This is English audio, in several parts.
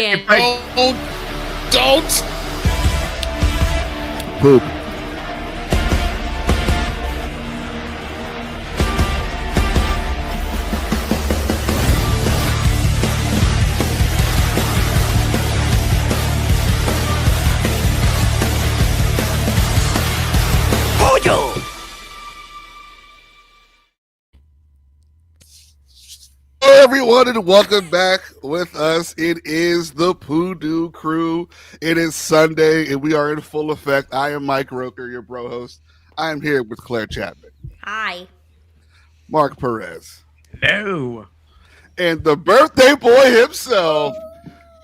saying. Don't. Poop. PooDoo. Hello, everyone, and welcome back with us. It is the PooDoo crew. It is Sunday, and we are in full effect. I am Mike Roker, your bro host. I am here with Claire Chapman, Hi. Mark Perez, No. and the birthday boy himself,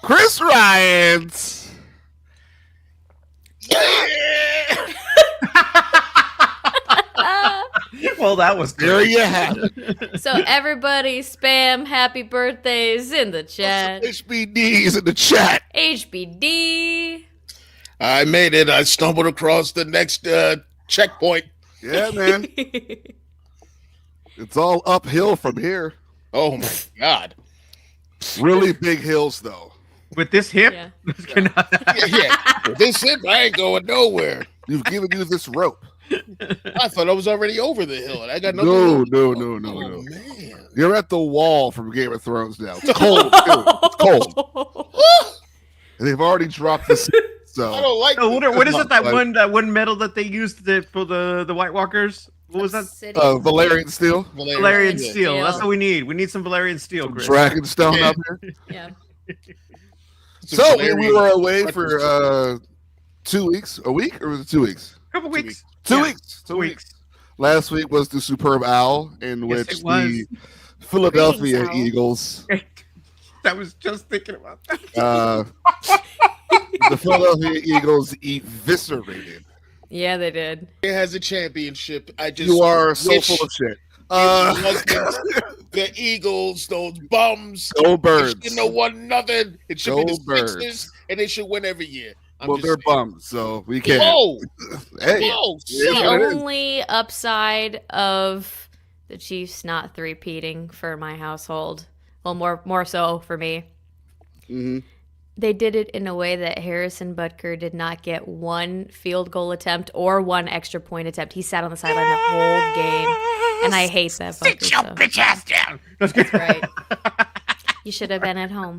Chris Ryans. Well, that was There good. you have it. So everybody spam happy birthdays in the chat. HBD's in the chat. HBD. I made it. I stumbled across the next checkpoint. Yeah, man. It's all uphill from here. Oh my God. Really big hills, though. With this hip, Yeah. Yeah. With this hip, I ain't going nowhere. You've given you this rope. I thought I was already over the hill, and I got No, nothing. no. Man. You're at the wall from Game of Thrones now. It's cold, too. It's cold. And they've already dropped this. I So don't like. oh, what is it? That Like- one metal that they used for the White Walkers? What was that? City. Valerian steel, Valerian Yeah. steel. Steel. That's what we need. We need some Valerian steel, Chris. Dragonstone up here. Yeah. So we were away for 2 weeks, a week, or was it 2 weeks? Couple weeks. 2 Yeah. weeks. 2 weeks. Weeks. Last week was the Superb Owl, in Yes, which it was. the Philadelphia Greetings, Owl. Eagles, I was just thinking about that. the Philadelphia Eagles eviscerated. Yeah, they did. It has a championship. I just You are so wish full of shit. it wasn't the Eagles, those bums. Go Birds. They shouldn't have won nothing. It should Go be the Birds. Sixers, and they should win every year. I'm Well, just they're saying. bums, so we can't. Whoa, Hey, whoa, Yeah, The what it is. only upside of the Chiefs not three-peating for my household, well, more so for me, Mhm. they did it in a way that Harrison Butker did not get one field goal attempt or one extra point attempt. He sat on the sideline the whole game, and I hate that Butker. Sit your so- bitch ass down. That's good. Right. You should have been at home.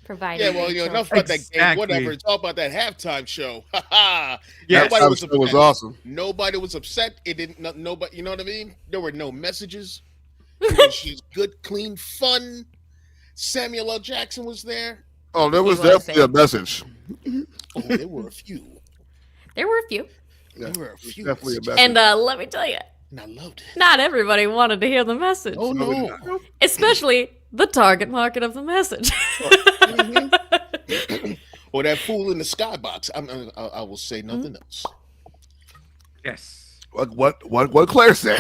Provided. Yeah, well, enough about that game. Exactly. Whatever. Talk about that halftime show. Ha ha. Yeah, Nobody That was was upset. awesome. Nobody was upset. It didn't. Nobody. You know what I mean? There were no messages. It was just good, clean fun. Samuel L. Jackson was there. Oh, there was He was definitely a message. Oh, there were a few. There were a few. Yeah, There were a few. definitely a message. And let me tell you, And I loved it. not everybody wanted to hear the message. Oh no. Especially the target market of the message. Or that fool in the skybox. I will say nothing else. Yes. What Claire said.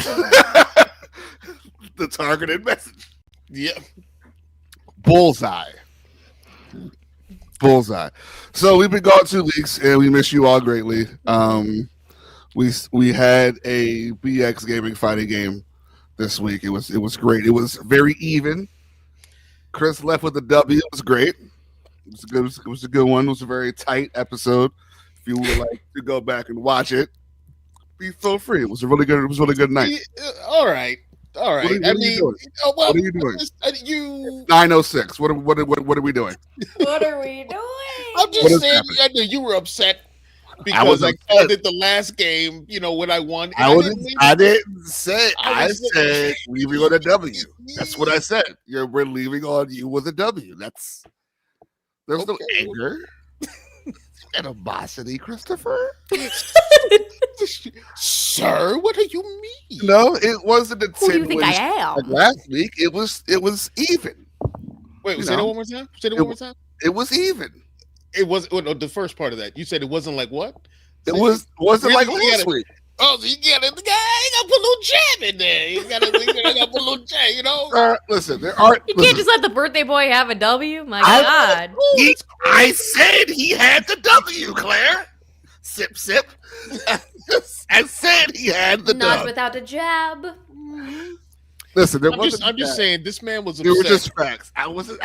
The targeted message. Yeah. Bullseye. So we've been gone 2 weeks, and we miss you all greatly. We had a BX gaming fighting game this week. It was great. It was very even. Chris left with a W. It was great. It was a good one. It was a very tight episode. If you would like to go back and watch it, feel free. It was a really good night. Yeah, all right. What are you doing? Oh, well, What are you doing? You. 9:06. What are we doing? What are we doing? I'm What just is saying. happening? I knew you were upset was because I upset. called it the last game. You know when I won. and I didn't say. I I was said leaving on a W. You- That's what I said. We're leaving on you with a W. There's no Okay. anger. Animosity, Christopher. Sir, what do you mean? No, it wasn't a Who do 10 you think I like am? last week. It was even. Wait, You say that know. one more time. Say that It one more time. It was even. It was no, the first part of that. You said it wasn't like what? It wasn't Really? like You last gotta- week. Oh, so you got to put a little jab in there. You got to put a little jab. You know. Listen, there are. You can't just let the birthday boy have a W? My I- God. I said he had the W, Claire. Sip, sip. I said he had the Not W. without a jab. Listen, there I'm wasn't. just saying this man was They were upset. just facts. I wasn't.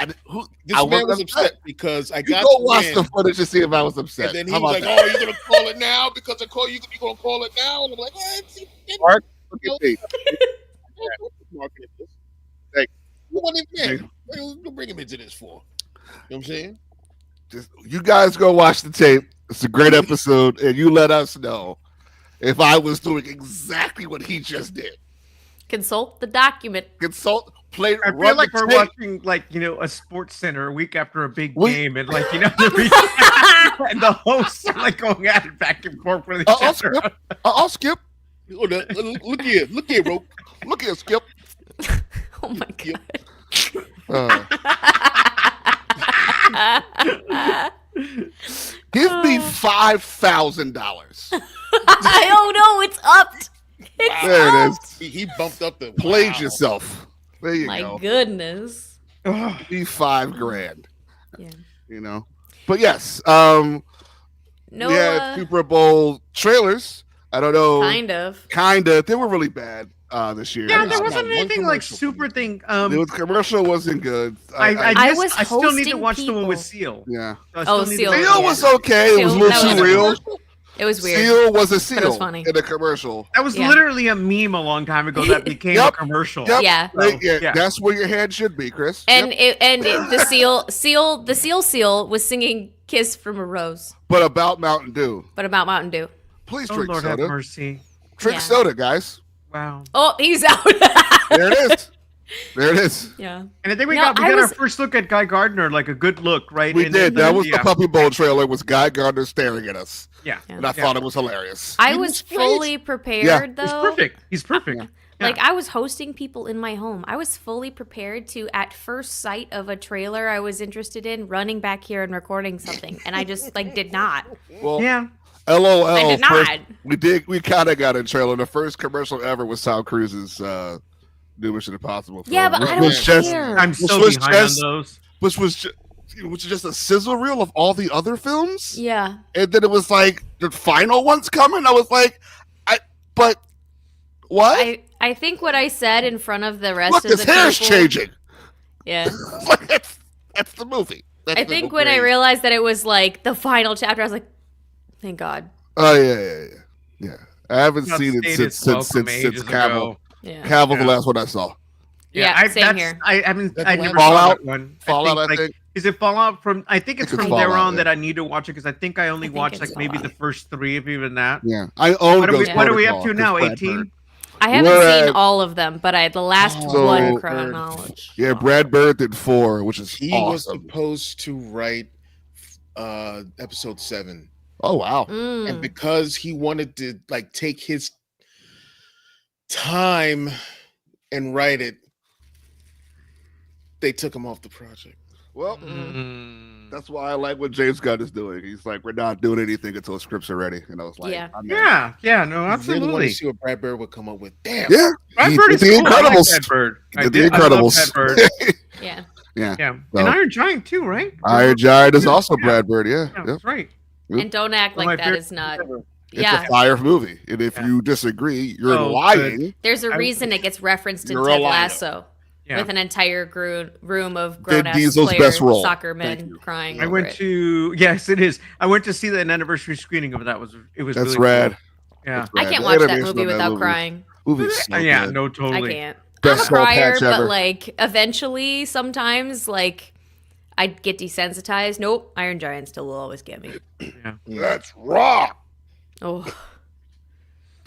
This man was upset because I You got go the watch win, the footage to see if I was upset. and then he How was about like, that? "Oh, you're gonna call it now because I call you. You gonna call it now?" And I'm like, Mark, look at me. Marketing this. Thank You wasn't even Thank there. What are you bring him into this for? You know what I'm saying? Just you guys go watch the tape. It's a great episode, and you let us know if I was doing exactly what he just did. Consult the document. Consult, play. I run feel like the we're tape. watching like a sports center a week after a big We- game, and like and the hosts are like going at it back and forth with each I'll other. skip. I'll skip. Look here, bro. Look here, Skip. Oh my Yep. god. Give me $5,000. Oh no, it's upped. It's There it is. upped. He bumped up the Played wow. yourself. There you My go. goodness. Ugh. Give me $5,000. Yeah. You know. But yes, No, we had Super Bowl trailers. I don't know. Kinda. They were really bad this year. Yeah, It's there not wasn't one anything like commercial super thing. The commercial wasn't good. I was still need to hosting watch the one with people. Seal. Yeah. So I still Oh, need to Seal. watch Seal that. was okay. It was a Seal, little that too was real. It was weird. Seal was a But it seal was funny. in a commercial. That was Yeah. literally a meme a long time ago that became Yep. a commercial. Yep. Yeah. Like, yeah, Yeah. that's where your head should be, Chris. And Yep. the seal was singing "Kiss from a Rose," But about Mountain Dew. but about Mountain Dew. Please Oh drink Lord have soda. mercy! Drink Yeah. soda, guys. Wow. Oh, he's out. There it is. There it is. Yeah. And I think we No, got I our was- first look at Guy Gardner, like a good look, right? We And did. then That was the yeah. Puppy Bowl trailer. Was Guy Gardner staring at us, Yeah. Yeah. and I thought it was hilarious. I He was was great. fully prepared Yeah. though. He's perfect. He's perfect. Yeah. Like I was hosting people in my home. I was fully prepared to, at first sight of a trailer I was interested in, running back here and recording something, and I just like did not. Well, Yeah. LOL. I did first- not. we kind of got a trailer. The first commercial ever was Tom Cruise's new Mission Impossible. Yeah, film, but which I don't was just- care. I'm so was behind just- on those. Which was just a sizzle reel of all the other films. Yeah. And then it was like the final one's coming. I was like, but what? I think what I said in front of the rest Look, of his the hair's people. changing. Yeah. Like, that's the movie. That's I the think movie. when I realized that it was like the final chapter, I was like, thank God. Oh yeah. I haven't Got seen it stated since welcome ages Cavill. ago. Yeah. Cavill, the Yeah. last one I saw. Yeah, same that's- here. I haven't. That's I the never last saw Fallout? that one. Fallout, I like, think. Is it Fallout from? I think it's It's from Fallout, there on yeah. that I need to watch it because I think I only think watched it's like maybe the Fallout. first 3, if even that. Yeah, I own. What are we- Ghost what are we up Protocol, to now, 'cause Brad 18? Bird. I haven't We're seen at- all of them, but the last So- one chronology. Yeah, Brad Bird did 4, which is He was awesome. supposed to write episode 7, Oh wow. Mm. and because he wanted to like take his time and write it, they took him off the project. Well, Mm. that's why I like what James Gunn is doing. He's like, we're not doing anything until scripts are ready, and I was like, Yeah. I'm in. Yeah, no, I really want absolutely. to see what Brad Bird would come up with. Damn. Yeah. Brad He Bird did is the cool. I like Incredibles. Brad Bird. He did the I love Incredibles. Brad Bird. Yeah. Yeah. Yeah, So- and Iron Giant too, right? Iron Giant is also Yeah. Brad Bird. Yeah. Yeah, Yep. that's right. And don't act One of like my that favorite is not. It's Yeah. a fire movie, and if Yeah. you disagree, you're Oh, lying. There's a I- reason it gets referenced in You're a Ted liar. Lasso Yeah. with an entire room of grown-ass Diesel's players, best role. soccer Thank men you. crying. I over went it. to it is. I went to see an anniversary screening of it. It was That's really rad. Cool. Yeah. That's I rad. can't The watch that animation movie on without movie- crying. Movie's so Yeah, good. no, totally. I can't. Best I'm a soul crier, patch but ever. like eventually, sometimes like I get desensitized. Nope, Iron Giant still will always get me. Yeah. That's raw. Oh,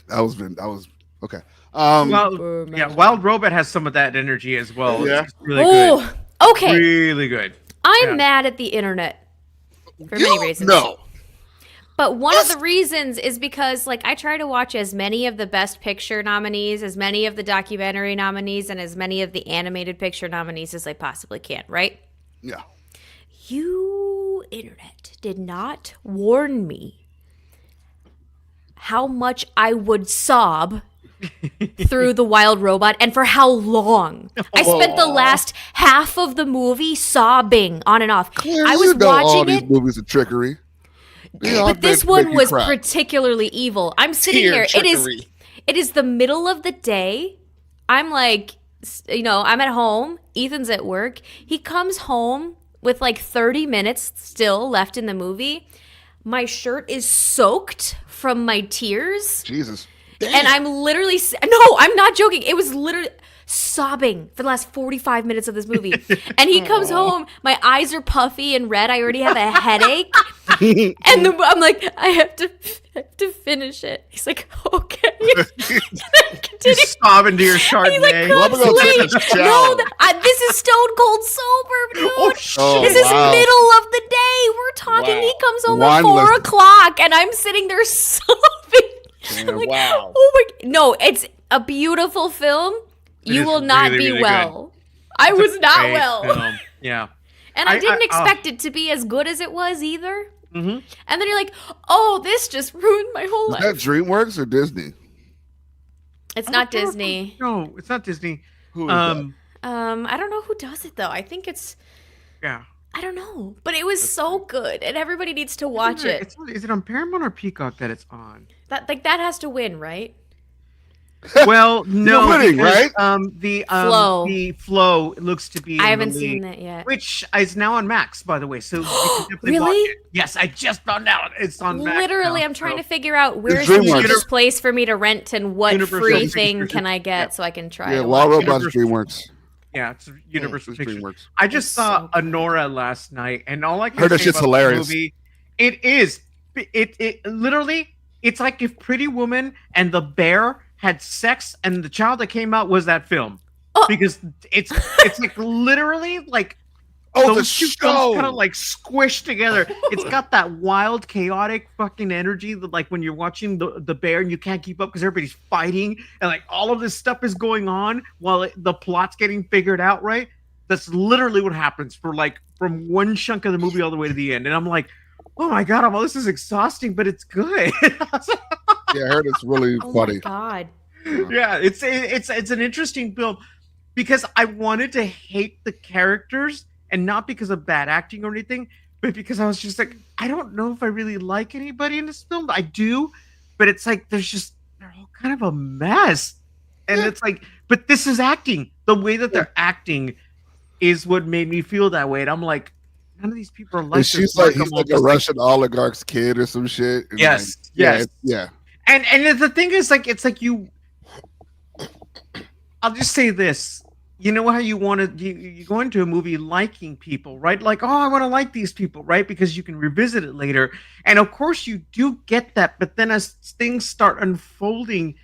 That was okay. Wild Robot has some of that energy as well. Yeah. It's really good. oh, okay. Really good. I'm Yeah. mad at the internet for many reasons. No. But one of the reasons is because, like, I try to watch as many of the Best Picture nominees, as many of the documentary nominees, and as many of the animated picture nominees as I possibly can, right? Yeah. You, internet, did not warn me how much I would sob through The Wild Robot and for how long. I spent the last half of the movie sobbing on and off. Claire, I was you know all watching these it. movies are trickery. They all But this make one you was cry. particularly evil. I'm sitting Tear here. trickery. It is the middle of the day. I'm like I'm at home. Ethan's at work. He comes home with like 30 minutes still left in the movie. My shirt is soaked from my tears. Jesus. Damn. And I'm literally, no, I'm not joking. It was literally sobbing for the last 45 minutes of this movie. And he comes home, my eyes are puffy and red. I already have a headache. And I'm like, I have to finish it. He's like, okay. You sob into your Chardonnay. He's like, Well, I'm gonna go take a shower. no, this is stone cold sober, dude. Oh, This is wow. middle of the day. We're talking. Wow. He comes home Wine at 4 list. o'clock, and I'm sitting there sobbing. I'm like, Wow. oh my! No, it's a beautiful film. You is will not really, be really well. I was not Great well, film. Yeah. and I didn't I- expect it to be as good as it was either. Mm-hmm. And then you're like, oh, this just ruined my whole Is that life. DreamWorks or Disney? It's not Disney. No, it's not Disney. Who is that? I don't know who does it though. I think it's. Yeah. I don't know, but it was so good, and everybody needs to watch it. Is it on Paramount or Peacock that it's on? That has to win, right? Well, no, You're winning, because, right? Flow. The Flow looks to be. I in haven't the seen league, that yet. which is now on Max, by the way. So you can definitely Really? watch it. Yes, I just found out it's on Max. Literally, now, I'm trying so- to figure out where's DreamWorks. the cheapest place for me to rent and what Universal free subscription. thing can I get Yeah. so I can try Yeah, to Wild watch it. Robots DreamWorks. Yeah, it's Universal It's Pictures. DreamWorks. I just It's saw so Honora last night, and all I can Heard that say shit's about hilarious. the movie, it is. It literally, it's like if Pretty Woman and the Bear had sex, and the child that came out was that film, Oh. because it's like literally like Oh, the those two films show. kind of like squished together. It's got that wild, chaotic fucking energy that, like, when you're watching the Bear and you can't keep up because everybody's fighting and like all of this stuff is going on while the plot's getting figured out, right? That's literally what happens for like from one chunk of the movie all the way to the end. And I'm like, oh my god, this is exhausting, but it's good. Yeah, I heard it's really Oh funny. my god! Yeah, it's an interesting film because I wanted to hate the characters, and not because of bad acting or anything, but because I was just like, I don't know if I really like anybody in this film. I do, but it's like they're all kind of a mess, and it's like, but this is acting. The way that they're acting is what made me feel that way, and I'm like, none of these people are like And this. she's like, he's Markham, like a just Russian oligarch's kid or some shit. And Yes, like, yeah, yes. yeah. And the thing is, like, it's like you. I'll just say this. You know how you want to you go into a movie liking people, right? Like, oh, I want to like these people, right? Because you can revisit it later. And of course you do get that, but then as things start unfolding,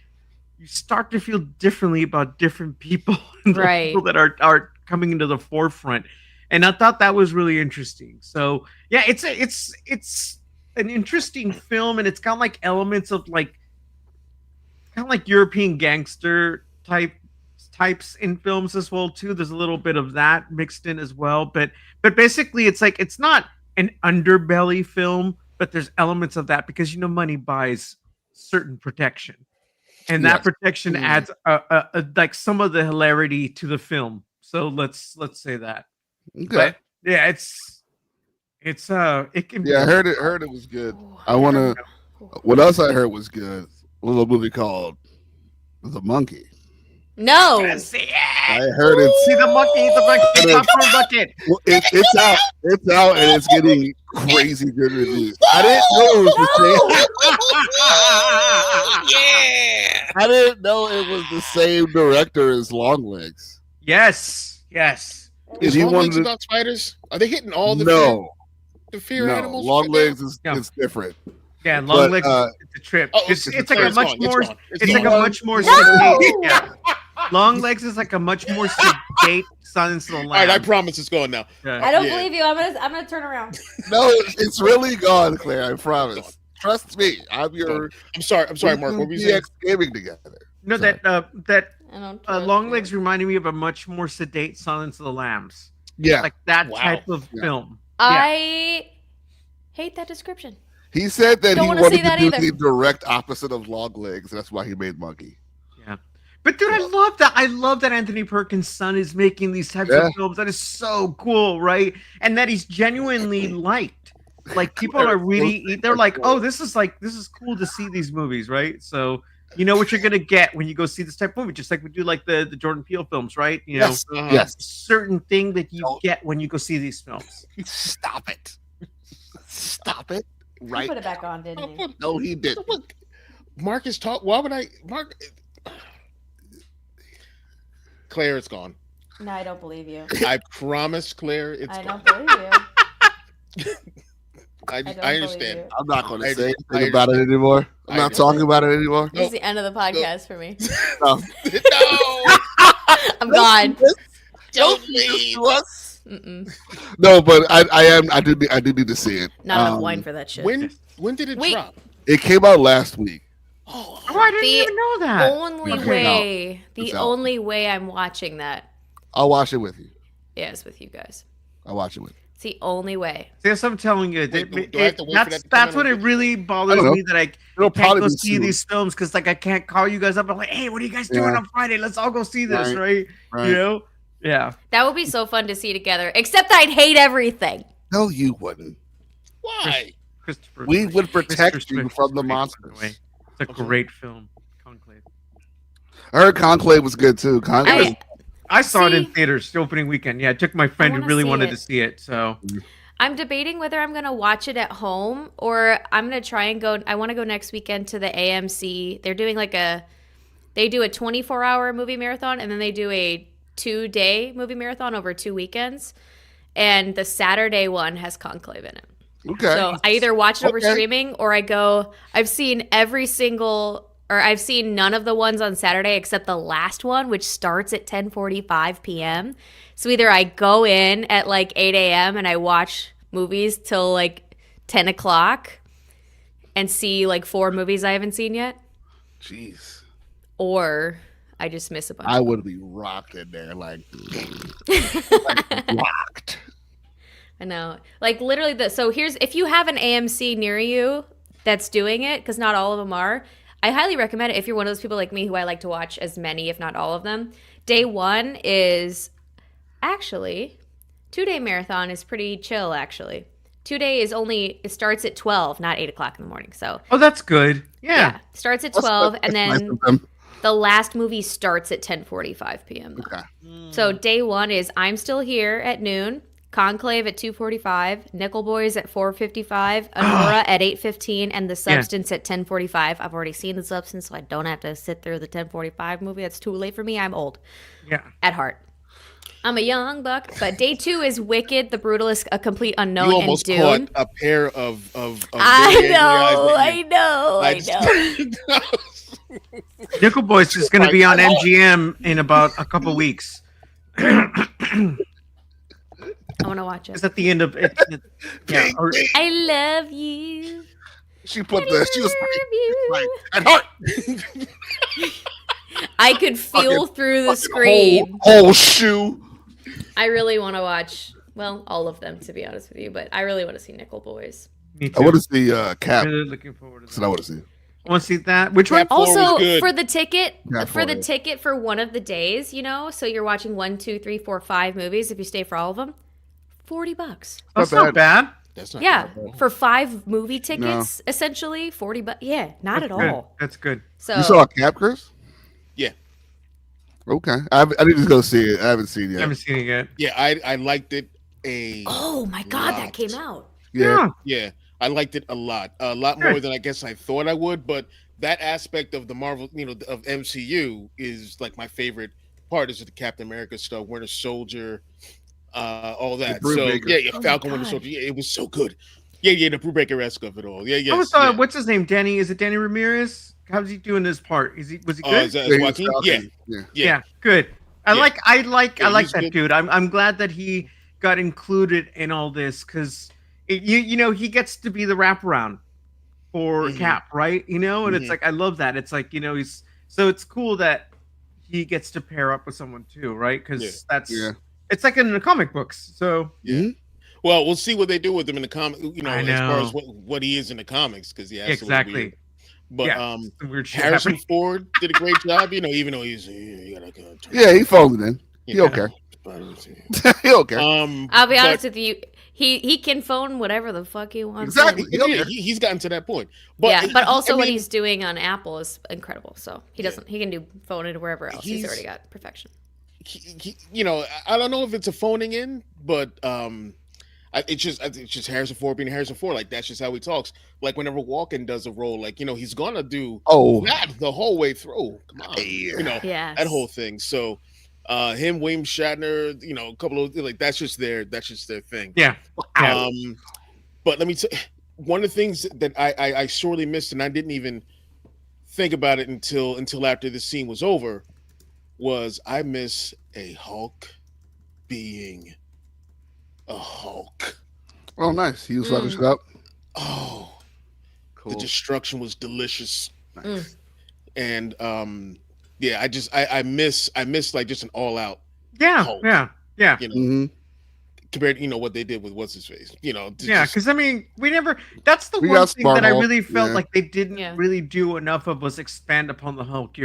you start to feel differently about different people, and the Right. people that are coming into the forefront. And I thought that was really interesting. So yeah, it's an interesting film, and it's got like elements of like kind of like European gangster types in films as well too. There's a little bit of that mixed in as well, but basically it's like it's not an underbelly film, but there's elements of that because money buys certain protection, and that Yes. protection adds a like some of the hilarity to the film. So let's say that. Okay. But yeah, it can be. Yeah, I heard it was good. I want to. What else I heard was good? A little movie called The Monkey. No, See it. I heard it. See the monkey, popcorn bucket. Well, it's out. It's out, and it's getting crazy good reviews. I didn't know it was the same. Yeah. I didn't know it was the same director as Longlegs. Yes. Is he Long wanted Legs to- about spiders? Are they hitting all the No, fear no. animals? Longlegs is No. it's different. Yeah, But, long legs. It's a trip. Oh, it's it's like a gone, much it's more. gone, it's It's like a gone. much more No! sedate. Yeah. Long legs is like a much more sedate Silence of the All right, I Lambs. promise it's going now. Yeah. I don't Yeah. believe you. I'm gonna turn around. No, it's really gone, Claire. I promise. Trust me. I'm your. I'm sorry, Mark. What were you saying? PX gaming together. No, Sorry. that I don't trust long you. legs reminded me of a much more sedate Silence of the Lambs, Yeah, like that Wow. type of Yeah. film. I hate that description. he said that Don't he wanna wanted see to that do either. the direct opposite of Longlegs. That's why he made Monkey. But dude, I love that. I love that Anthony Perkins' son is making these types Yeah. of films. That is so cool, right? And that he's genuinely liked. Like people are really, they're like, oh, this is cool to see these movies, right? So you know what you're gonna get when you go see this type of movie, just like we do like the Jordan Peele films, right? You know, Yes, Uh-huh. yes. certain thing that you Don't- get when you go see these films. Stop it. Stop it. You Right. put it back on, didn't you? No, he did. What? Marcus talk. Why would I? Mark. Claire, it's gone. No, I don't believe you. I promise, Claire, it's I gone. don't believe you. I don't understand. believe you. I'm not going I to say understand. anything about it anymore. I'm I not understand. talking about it anymore. This is the end of the podcast for me. No. No, I'm gone. don't leave. Mm-mm. No, but I do need to see it. Not enough wine for that shit. When did it Wait. drop? It came out last week. Oh, Oh, I didn't The even know that. only Okay. way, It's the out. only way I'm watching that I'll watch it with you. is with you guys. I'll watch it with you. It's the only way. See, that's what I'm telling you. Wait, do I have to wait for that to come That's out what on it video? really bothers I don't know. me that I It'll can't probably go be see soon. these films because like I can't call you guys up. I'm like, hey, what are you guys doing Yeah. on Friday? Let's all go see this, Right. right? Right. You know? Yeah. That would be so fun to see together. Except I'd hate everything. No, you wouldn't. why? Christopher. We would protect Mr. you Smith from is the great, by monsters. way. It's a great film, Conclave. I heard Conclave was good too. Conclave. I saw it in See? theaters the opening weekend. Yeah, I took my friend who wanna really see wanted it. to see it. So I'm debating whether I'm going to watch it at home or I'm going to try and go. I want to go next weekend to the AMC. They're doing they do a 24-hour movie marathon and then they do a 2-day movie marathon over 2 weekends. And the Saturday one has Conclave in it. Okay. So I either watch it over Okay. streaming or I go. I've seen I've seen none of the ones on Saturday except the last one, which starts at 10:45 p.m. So either I go in at like 8 a.m. and I watch movies till like 10 o'clock and see like 4 movies I haven't seen yet, Jeez. or I just miss a bunch. I would be rocked in there, like rocked. I know. Like literally so here's if you have an AMC near you that's doing it, because not all of them are, I highly recommend it if you're one of those people like me who I like to watch as many, if not all of them. Day 1 is actually 2-day marathon is pretty chill actually. 2-day is it starts at 12, not 8 o'clock in the morning. So oh, that's good. Yeah. starts at 12 and That's nice then of them. the last movie starts at 10:45 p.m. though. Okay. So day 1 is I'm Still Here at noon, Conclave at 2:45, Nickel Boys at 4:55, Anora at 8:15, and The Substance at 10:45. I've already seen The Substance, so I don't have to sit through the 10:45 movie. That's too late for me. I'm old Yeah. at heart. I'm a young buck. But day 2 is Wicked, The Brutalist, A Complete Unknown, You and almost Dune. caught a pair of I very angry know, eyes at I you. know. Nickel Boys is going to be on MGM in about a couple weeks. I want to watch It's it. at the end of it. Yeah. Or, I love you. She put the. She was Love you. like at heart. I could feel Fucking- through the Whole, screen. whole shoe. I really want to watch, well, all of them, to be honest with you, but I really want to see Nickel Boys. me I too. want to see Cap. Really looking forward to That's what that. I want to see. I want to see that. Which one? Cap- Four was Also, good. for the ticket, Yeah, for the four. ticket for one of the days, so you're watching 1, 2, 3, 4, 5 movies if you stay for all of them, $40. That's Not not bad. That's not Yeah, bad at all. for 5 movie tickets, essentially $40. Yeah, not That's at good. all. That's good. So You saw Cap, Chris? Yeah. Okay. I need to go see it. I haven't seen it I yet. haven't seen it yet. Yeah, I liked it oh my god, that lot. came out. Yeah. Yeah, I liked it a lot more than I guess I thought I would. But that aspect of the Marvel, of MCU is like my favorite part. Is the Captain America stuff, Winter Soldier, all that. The So Brubaker. yeah, Oh my Falcon, Winter God. Soldier. Yeah, it was so good. Yeah, the Brubaker-esque of it all. Yeah, yeah. I was what's his name? Danny? Is it Danny Ramirez? How's he doing his part? Was he good? Is that Yeah, Joaquin? Falcon. Yeah, Yeah. yeah. Good. I Yeah. like Yeah, that he's good. dude. I'm glad that he got included in all this because he gets to be the wraparound for Mhm. Cap, right? And it's Mhm. like I love that. It's like he's so it's cool that he gets to pair up with someone too, right? Because Yeah. it's like in the comic books. So Yeah. Well, we'll see what they do with him in the comic. I As far know. as what he is in the comics, because yeah, exactly. But Yeah, some weird shit Harrison happening. Ford did a great job. Even though he's you gotta turn Yeah, he folded in. He Yeah. okay. He okay. I'll be but- honest with you. He can phone whatever the fuck he wants. Exactly. in. Yeah. He's gotten to that point. But also I what mean, he's doing on Apple is incredible. So he doesn't. He can do phone it wherever else. He's He's- already got perfection. I don't know if it's a phoning in, but it's just Harrison Ford being Harrison Ford. Like that's just how he talks. Like whenever Walken does a role, like he's gonna do that the whole way through. Come on, Yes. that whole thing. So, him, William Shatner, a couple of like that's just their thing. Yeah. But let me tell one of the things that I sorely missed, and I didn't even think about it until after the scene was over, was I miss a Hulk being a Hulk. Oh, nice. He was fucking shit up. Oh, Cool. the destruction was delicious. Nice. And yeah, I miss like just an all out Yeah. Hulk. Yeah. Mhm. Compared to what they did with what's his face. Yeah, because I mean, we never. That's the We one got thing that I Smart really Hulk, felt yeah. like they didn't really do enough of was expand upon the Hulk.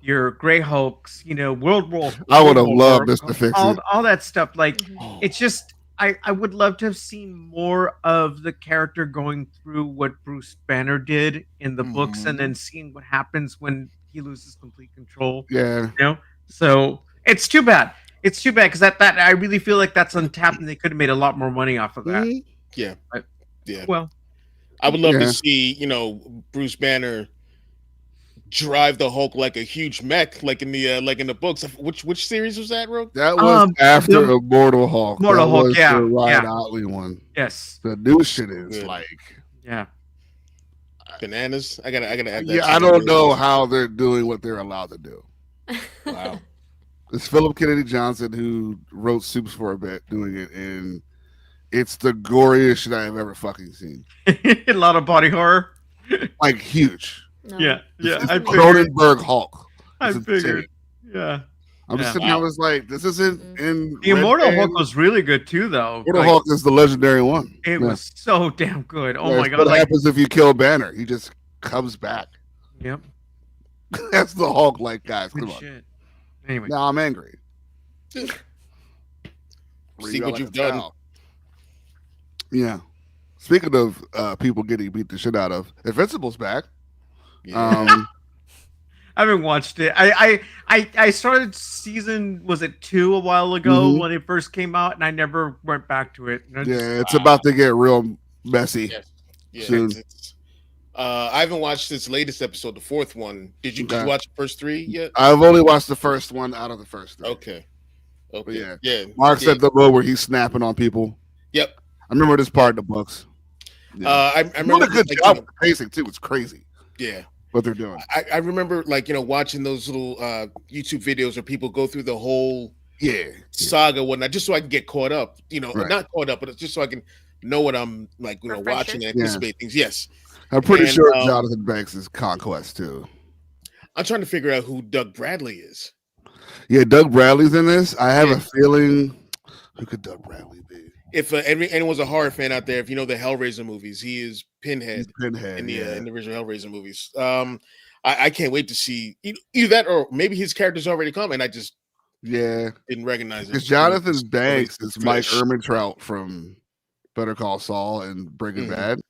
Your Gray Hulks, World War. I would have War, loved this to fix all, it. all that stuff. Like Mhm. it's just, I would love to have seen more of the character going through what Bruce Banner did in the books, and then seeing what happens when he loses complete control. Yeah. So it's too bad. It's too bad because that I really feel like that's untapped, and they could have made a lot more money off of that. Mhm. Yeah. But- Yeah. Well, I would love Yeah. to see, Bruce Banner drive the Hulk like a huge mech, like in the books. Which series was that, Rogue? That was after the- Immortal Hulk. Immortal That Hulk, was yeah, the Ryan yeah. Otley one. yes, The new shit is Good. like, yeah. Bananas. I gotta add that. yeah, to I the don't list. know how they're doing what they're allowed to do. Wow. It's Philip Kennedy Johnson who wrote Soups for a bit doing it, and it's the goriest shit I have ever fucking seen. A lot of body horror. Like huge. No. Yeah. It's I figured. Cronenberg Hulk. I It's figured. insane. Yeah. I'm just Yeah. sitting here, I was like, this isn't in The Immortal Red Hulk Band. was really good too, though. Immortal Like, Hulk is the legendary one. it Yeah. was so damn good. Oh Yeah, my it's god! What Like, happens if you kill Banner? He just comes back. yep. That's the Hulk, like, guys. Good Come on. shit. Anyway, Now I'm angry. See Read what like you've a done. cow. Yeah. Speaking of people getting beat the shit out of, Invincible's back. Yeah. I haven't watched it. I started season, was it 2 a while ago Mhm. when it first came out, and I never went back to it. And I just- Yeah, it's about to get real messy. Yes. Yeah. Soon. I haven't watched this latest episode, the fourth one. Did you Okay. watch the first 3 yet? I've only watched the first one out of the first three. Okay. But yeah. Yeah. Mark yeah. said the one where he's snapping on people. Yep. I remember this part in the books. Yeah. I Doing remember a good like, job with the pacing too. It's crazy yeah. what they're doing. I remember watching those little YouTube videos where people go through the whole Yeah. saga, whatnot, just so I can get caught up. Right. Not caught up, but it's just so I can know what I'm like, Refresher. watching and anticipate things. Yes. I'm pretty And, sure Jonathan Banks is Conquest too. I'm trying to figure out who Doug Bradley is. Yeah, Doug Bradley's in this. I have Yeah. a feeling. Who could Doug Bradley be? If anyone's a horror fan out there, if you know the Hellraiser movies, he is Pinhead He's Pinhead. in the yeah. in the original Hellraiser movies. I can't wait to see either that or maybe his character's already come and I just Yeah. didn't recognize him. Because Jonathan Banks Flesh. is Mike Ehrmantraut from Better Call Saul and Breaking Mhm. Bad.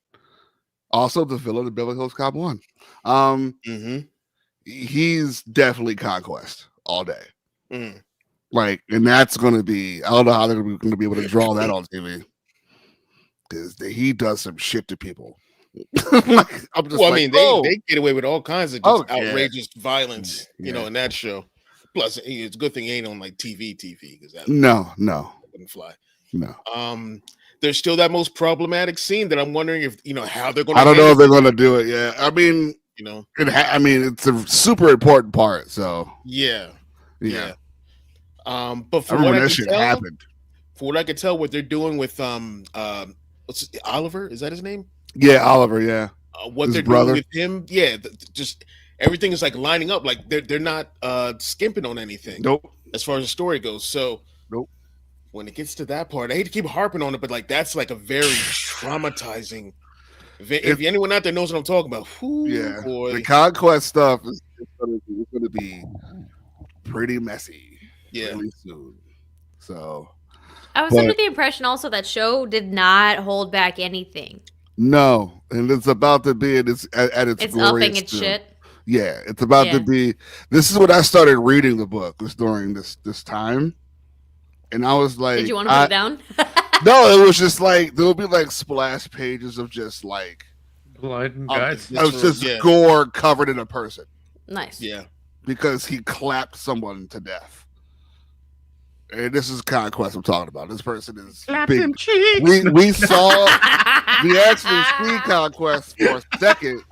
Also the villain of Beverly Hills Cop 1. Mm-hmm. He's definitely Conquest all day. Mm. Like, and that's going to be, I don't know how they're going to be able to draw that on TV. Because he does some shit to people. Like, I'm just Well, I like, mean, oh. they get away with all kinds of Oh, just yeah. outrageous violence, Yeah. in that show. Plus, it's a good thing he ain't on like TV because that No. wouldn't fly. No. There's still that most problematic scene that I'm wondering if how they're going. I don't know if they're going to do it. Yeah. I mean, it's a super important part. So, Yeah. yeah. But I from remember what I that can shit tell, happened. what they're doing with what's Oliver? Is that his name? Yeah, Oliver. Yeah. What His they're brother. doing with him? Yeah, just everything is like lining up. Like they're not skimping on anything Nope. as far as the story goes. So Nope. when it gets to that part, I hate to keep harping on it, but like that's like a very traumatizing. If anyone out there knows what I'm talking about, Yeah. boy, The Conquest stuff is going to be pretty messy. yeah. Really soon. So, I was But- under the impression also that show did not hold back anything. No, and it's about to be at its It's glorious upping its too. shit. Yeah, it's about to Yeah. be. This is when I started reading the book. Was during this time, and I was like, Did you want to put it down? No, it was just like there would be like splash pages of just like Blood and guts. it was just Yeah. gore covered in a person Nice. Yeah. because he clapped someone to death. And this is the kind of quest I'm talking about. This person is Slap big. them cheeks. We saw the actual speed conquest for a second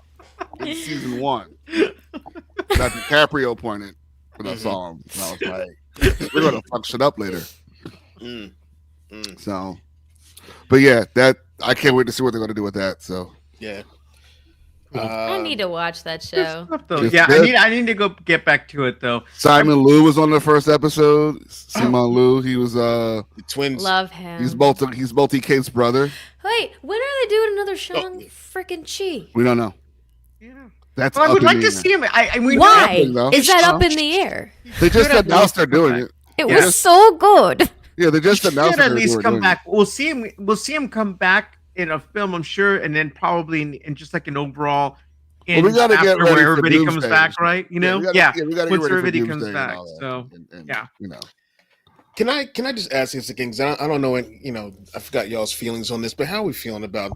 in season 1. That DiCaprio pointed when I saw him. And I was like, we're gonna fuck shit up later. Mm. So, but yeah, that I can't wait to see what they're gonna do with that. So, Yeah. I need to watch that Good show. stuff, though. It's Yeah, good. I need to go get back to it though. Simon Liu was on the first episode. Simon Liu, he was The twins. Love him. he's multi Kate's brother. Wait, when are they doing another show on freaking Chi? We don't know. Yeah. That's Well, I up would in like the to air. see him. We Why? happening, though. Is that up in the air? They just Should have announced they're come doing back. it. It Yeah. was so good. Yeah, they just He announced should at that least were come doing back. We'll see him. We'll see him come back in a film, I'm sure, and then probably in just like an overall. Well, we gotta get after ready where for everybody comes Doomsday. back, right? You know, we gotta once get ready for everybody Doomsday comes and back. all that. So And, yeah. you know, Can I just ask you something? 'Cause I don't know. I forgot y'all's feelings on this, but how are we feeling about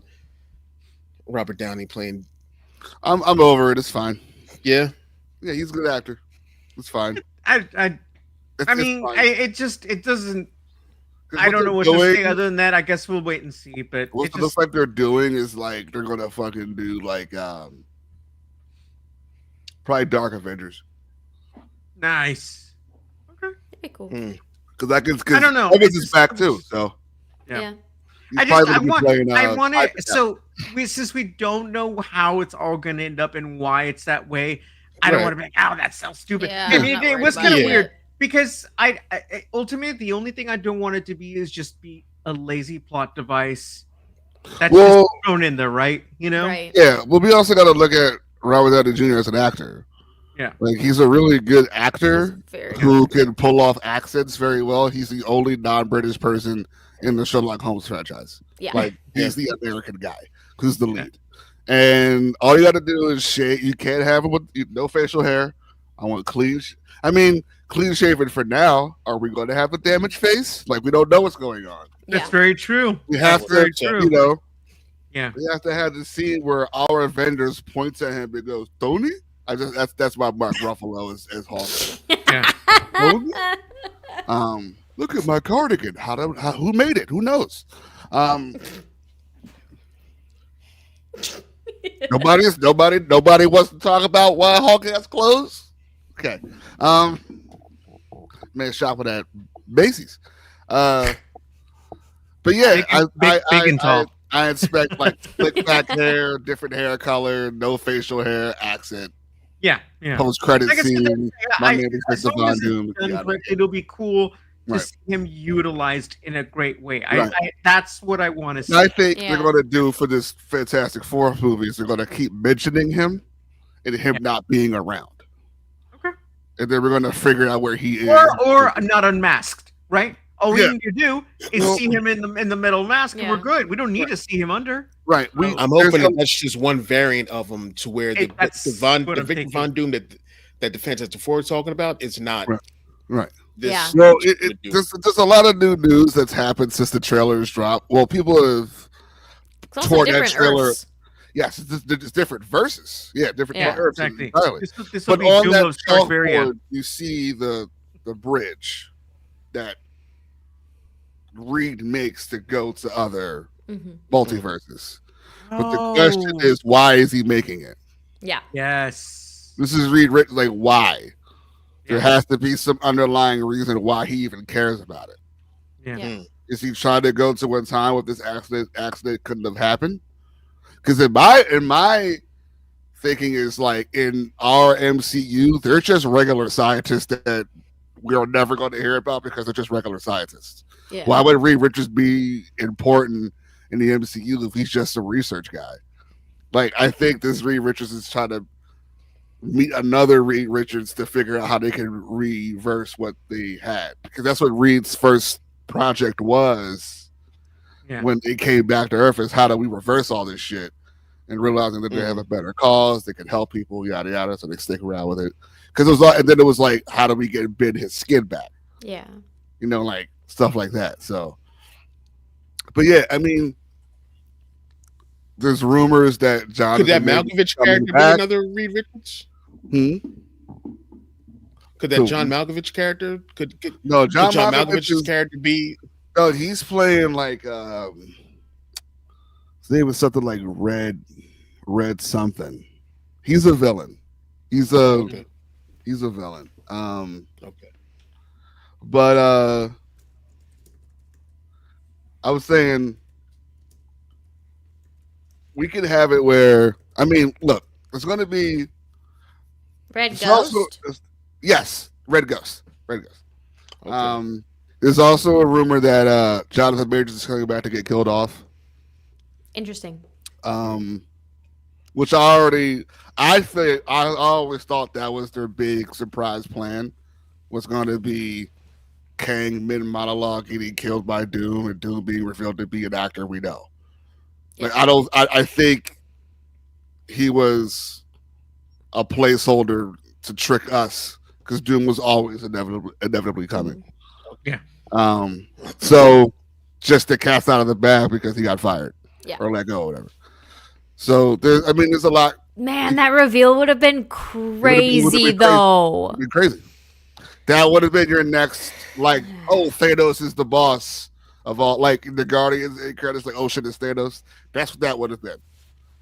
Robert Downey playing? I'm over it. It's fine. Yeah. Yeah, he's a good actor. It's fine. I It's mean, fine. it doesn't. 'Cause I don't know what they're to say doing- other than that. I guess we'll wait and see. But What it it looks just like they're doing is like they're gonna fucking do like probably Dark Avengers nice. Okay. That'd be cool. Mm. because I don't know. Evans It's is just- back too. So Yeah. Yeah. he's I probably just gonna be playing, I want Spider-Man. it. So since we don't know how it's all going to end up and why it's that way, I don't Right. want to be like, oh, that sounds stupid. Yeah, I I'm mean, not it worried was about kind of it. weird because I ultimately the only thing I don't want it to be is just be a lazy plot device that's Well- just thrown in there, right? You know, Right. Yeah, well, we also got to look at Robert Downey Jr. as an actor. Yeah. Like he's a really good actor Very who can pull off accents very well. He's the only non-British person in the Sherlock Holmes franchise. Yeah. Like he's the American guy who's the lead, and all you got to do is shave. You can't have him with no facial hair. I want clean. Clean shaven for now. Are we going to have a damaged face? Like we don't know what's going on. that's Yeah. very true. We have That's very to, true. you know, Yeah. we have to have the scene where our vendors points at him and goes, "Tony." That's why Mark Ruffalo is Hulk. Yeah. Tony? Look at my cardigan. Who made it? Who knows? Nobody wants to talk about why Hulk has clothes. Okay. Man, shopping at Macy's. But yeah, Big and tall. I expect like slick back hair, different hair color, no facial hair, accent, Yeah. Yeah. post credit Like I said, scene. My name is as long Christopher as it's Doom. done correctly, it'll be cool to Right. see him utilized in a great way. Right. That's what I want to see. And I think Yeah. they're going to do for this Fantastic Four movies, they're going to keep mentioning him and him not being around. Okay. And then we're going to figure out where he is. or not unmasked, right? All we Yeah. need to do is Well- see him in the metal mask, and Yeah. we're good. We don't need to see him under. Right. I'm there's hoping a- that that's just one variant of them to where the That's Victor what I'm Von thinking. Doom that the Fantastic Four is talking about is not Right. this. Yeah. Well, would do. there's a lot of new news that's happened since the trailers dropped. Well, people have, It's also Toward that different trailer- Earths. yes, it's different verses. Yeah, different Yeah, Earths Exactly. entirely. This will But be on Doom that of Tartaria. chalkboard, you see the bridge that Reed makes to go to other Hmm. multiverses. But the Oh. question is, why is he making it? Yeah. Yes. This is Reed written like why? There Yeah. has to be some underlying reason why he even cares about it. Yeah. Yeah. Is he trying to go to a time where this accident couldn't have happened? Because in my thinking is like in our MCU, they're just regular scientists that we're never going to hear about because they're just regular scientists. Yeah. Why would Reed Richards be important in the MCU if he's just a research guy? Like, I think this Reed Richards is trying to meet another Reed Richards to figure out how they can reverse what they had. Because that's what Reed's first project was when they came back to Earth is how do we reverse all this shit, and realizing that they have a better cause, they can help people, yada yada, so they stick around with it. Because it was and then it was like, how do we get Ben his skin back? Yeah. You know, like stuff like that. So, but yeah, I mean, there's rumors that John could that Malkovich character be another Reed Richards? Could that John Malkovich character could no John Malkovich's character be? No, he's playing like his name was something like Red something. He's a villain. He's a villain. Okay. But I was saying we could have it where, I mean, look, it's going to be Red Ghost. Yes, Red Ghost. Okay. There's also a rumor that Jonathan Majors is coming back to get killed off. Interesting. Which I always thought that was their big surprise plan, was going to be Kang mid monologue getting killed by Doom and Doom being revealed to be an actor we know. Like I think he was a placeholder to trick us because Doom was always inevitably coming. Yeah. So just to cast out of the bag because he got fired or let go or whatever. So there's a lot. Man, that reveal would have been crazy though. It'd be crazy. That would have been your next, like, oh, Thanos is the boss of all, like the Guardians and credits, like, oh shit, it's Thanos. That's what that would have been.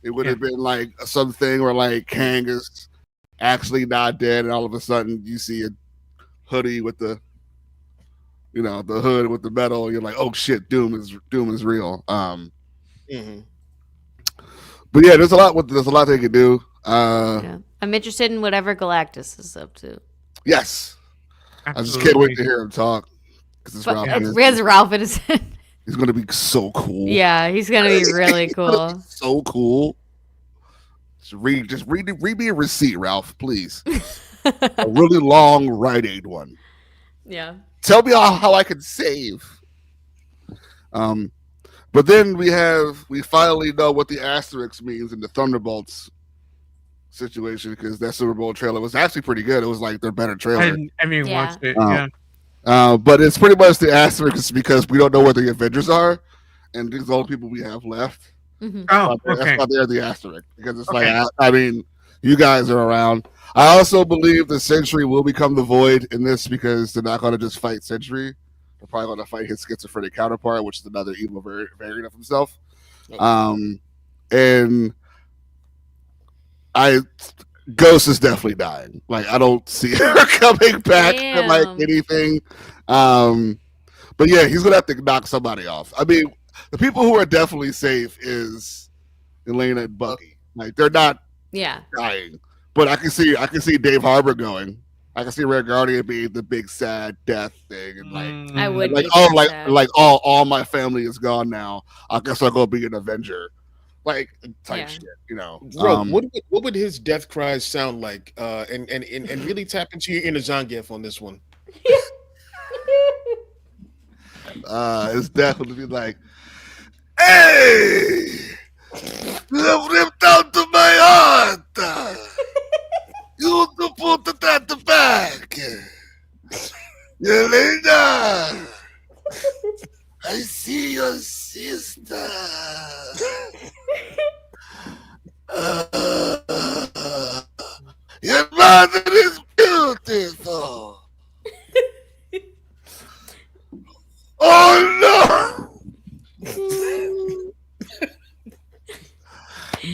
It would have been like something where like Kang is actually not dead, and all of a sudden you see a hoodie with the, the hood with the metal. And you're like, oh shit, Doom is real. But yeah, there's a lot they could do. I'm interested in whatever Galactus is up to. Yes. Absolutely. I just can't wait to hear him talk. Because Ralph Innocent. He's going to be so cool. Yeah, he's going to be really cool. So cool. Just read me a receipt, Ralph, please. A really long Rite Aid one. Yeah. Tell me how I can save. But then we finally know what the asterisk means in the Thunderbolts situation, because that Super Bowl trailer was actually pretty good. It was like their better trailer. Watched it. But it's pretty much the asterisk because we don't know where the Avengers are, and these are the only people we have left. Mm-hmm. Oh, That's why they're the asterisk, because it's like, I mean, you guys are around. I also believe the Sentry will become the Void in this, because they're not going to just fight Sentry. They're probably going to fight his schizophrenic counterpart, which is another evil variant of himself. Okay. And Ghost is definitely dying. Like, I don't see her coming back to like anything. But yeah, he's gonna have to knock somebody off. I mean, the people who are definitely safe is Elena and Bucky. Like, they're not dying. But I can see Dave Harbour going. I can see Red Guardian being the big sad death thing, and like I would like all my family is gone now. I guess I'll go be an Avenger. Like type shit, Bro, what would his death cries sound like? And really tap into your inner Zangief on this one. It's definitely like, hey, you have ripped out to my heart. You to put it at the back, Yelena. I see your sister. Your mother is beautiful. Oh no!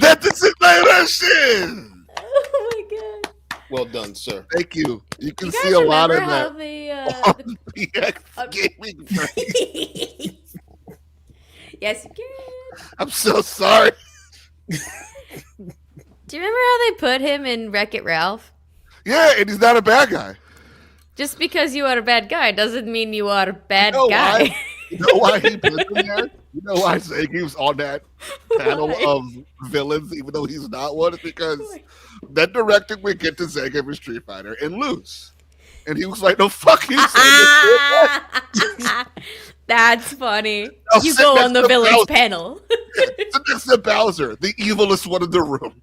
That is in my Russian. Oh my god! Well done, sir. Thank you. You can see a lot of that on the PX Gaming. Yes, you can. I'm so sorry. Do you remember how they put him in Wreck-It Ralph? Yeah, and he's not a bad guy. Just because you are a bad guy doesn't mean you are a bad guy. Why? You know why he put him there? You know why he was on that panel of villains, even though he's not one? It's because that director would get to Zangief in Street Fighter and lose. And he was like, no, fuck you. That's funny. I'll You sit go next on the to villain's Bowser. panel. Sit next to Bowser, the evilest one in the room.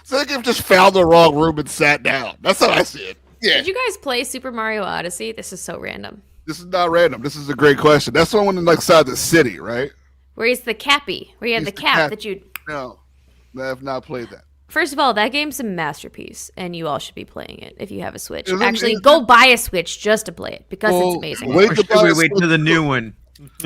So they could have just found the wrong room and sat down. That's how I see it. Yeah. Did you guys play Super Mario Odyssey? This is so random. This is not random. This is a great question. That's the one inside the city, right? Where he's the cappy, where you have He's the the cap cap. that you. No, I have not played that. First of all, that game's a masterpiece, and you all should be playing it if you have a Switch. Isn't- Actually, isn't- go buy a Switch just to play it because Well, it's amazing. wait Or to should buy we a wait Switch to the new one?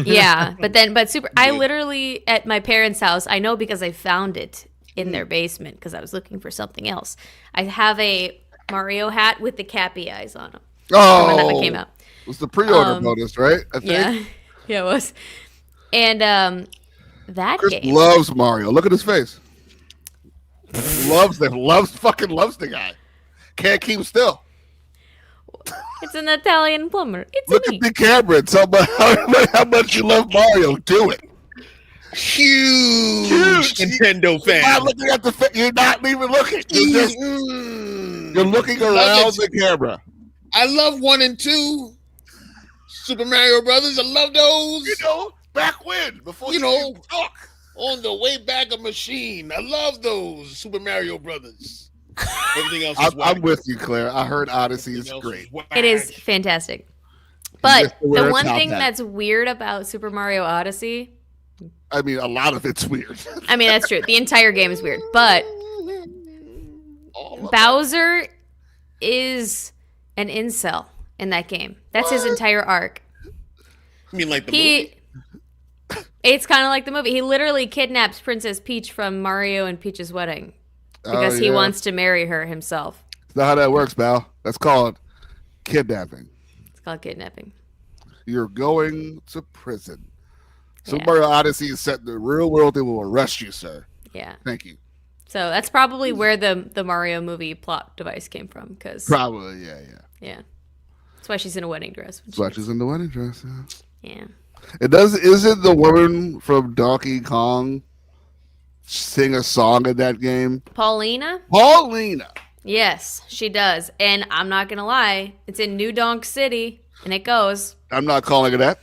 Yeah, but Super. I Yeah. literally at my parents' house. I know because I found it in their basement because I was looking for something else. I have a Mario hat with the cappy eyes on him. Oh, When that one came out. It was the pre-order Um, bonus, right? I think. Yeah, yeah, it was. And that Chris game. loves Mario. Look at his face. Fucking loves the guy. Can't keep still. It's an Italian plumber. It's Look me. at the camera and tell me how much you love Mario. Do it. Huge Nintendo You're not fan. looking at the. You're not even looking. You're just. You're looking around the camera. I love 1 and 2. Super Mario Brothers. I love those. You know, back when before You know. could talk. On the way back a machine. I love those Super Mario Brothers. Everything else is I'm whack. with you, Claire. I heard Odyssey is Everything else great. whack. It is fantastic. But Just to wear the a one top thing hat. that's weird about Super Mario Odyssey, I mean, a lot of it's weird. I mean, that's true. The entire game is weird. But Bowser is an incel in that game. That's his What? entire arc. I mean, like the movie. It's kind of like the movie. He literally kidnaps Princess Peach from Mario and Peach's wedding because he wants to marry her himself. That's not how that works, pal. That's called kidnapping. It's called kidnapping. You're going to prison. Super Yeah. Mario Odyssey is set in the real world. They will arrest you, sir. Yeah. Thank you. So that's probably where the Mario movie plot device came from. Because Probably, yeah. yeah, that's why she's in a wedding dress. That's why she's in the wedding dress. Yeah. Yeah. It does. Isn't the woman from Donkey Kong sing a song in that game? Paulina? Paulina. Yes, she does. And I'm not gonna lie, it's in New Donk City, and it goes. I'm not calling it that.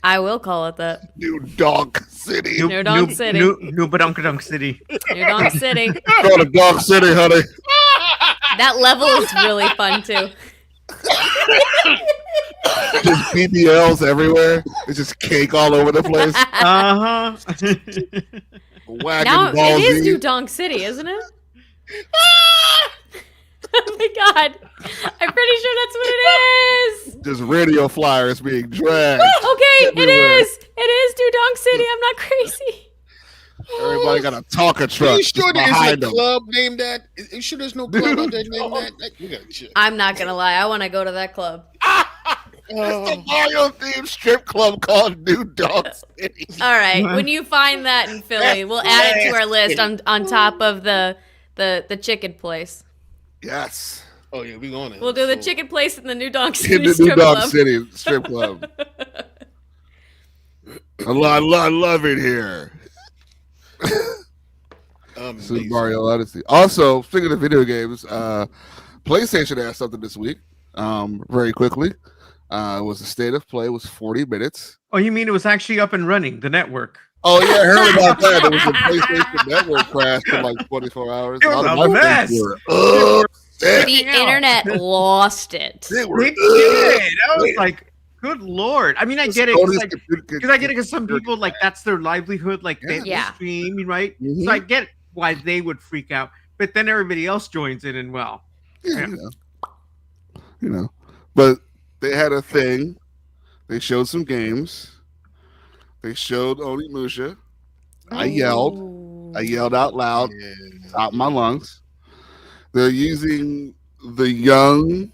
I will call it that. New Donk City. New Donk City. New Badunkadunk City. New Donk City. Go to Donk City, honey. That level is really fun too. Just BBLs everywhere. It's just cake all over the place. Uh huh. Wagon Now Ball it is Z. New Donk City, isn't it? Oh my god! I'm pretty sure that's what it is. Just radio flyers being dragged. Okay, Everywhere. it is. It is New Donk City. I'm not crazy. Everybody got a Tonka Are truck. you sure just there isn't behind a them. club named that? Are you sure there's no club out there named that? We gotta check. I'm not gonna lie. I want to go to that club. It's a Mario themed strip club called New Donk City. All right. When you find that in Philly, we'll add it to our list on top of the chicken place. Yes. Oh yeah, we going there. We'll do the So- chicken place in the New Donk In City the New strip Donk club. City strip club. I love it here. Super Amazing. Mario Odyssey. Also, speaking of video games, PlayStation had something this week. Very quickly. It was a state of play. It was 40 minutes. Oh, you mean it was actually up and running, the network? Oh yeah, I heard about that. There was a PlayStation Network crash in like 24 hours. It was All a of my mess. friends were upset. The Yeah. internet lost it. They were They did. I was like, good lord. I mean, I get it. Sony's Because computer- I get it because some people, like, that's their livelihood. Like, they Yeah. stream, right? Mhm. So I get why they would freak out. But then everybody else joins in and, well. Yeah, you know. But they had a thing. They showed some games. They showed Onimusha. I yelled out loud, Yeah. out my lungs. They're using the young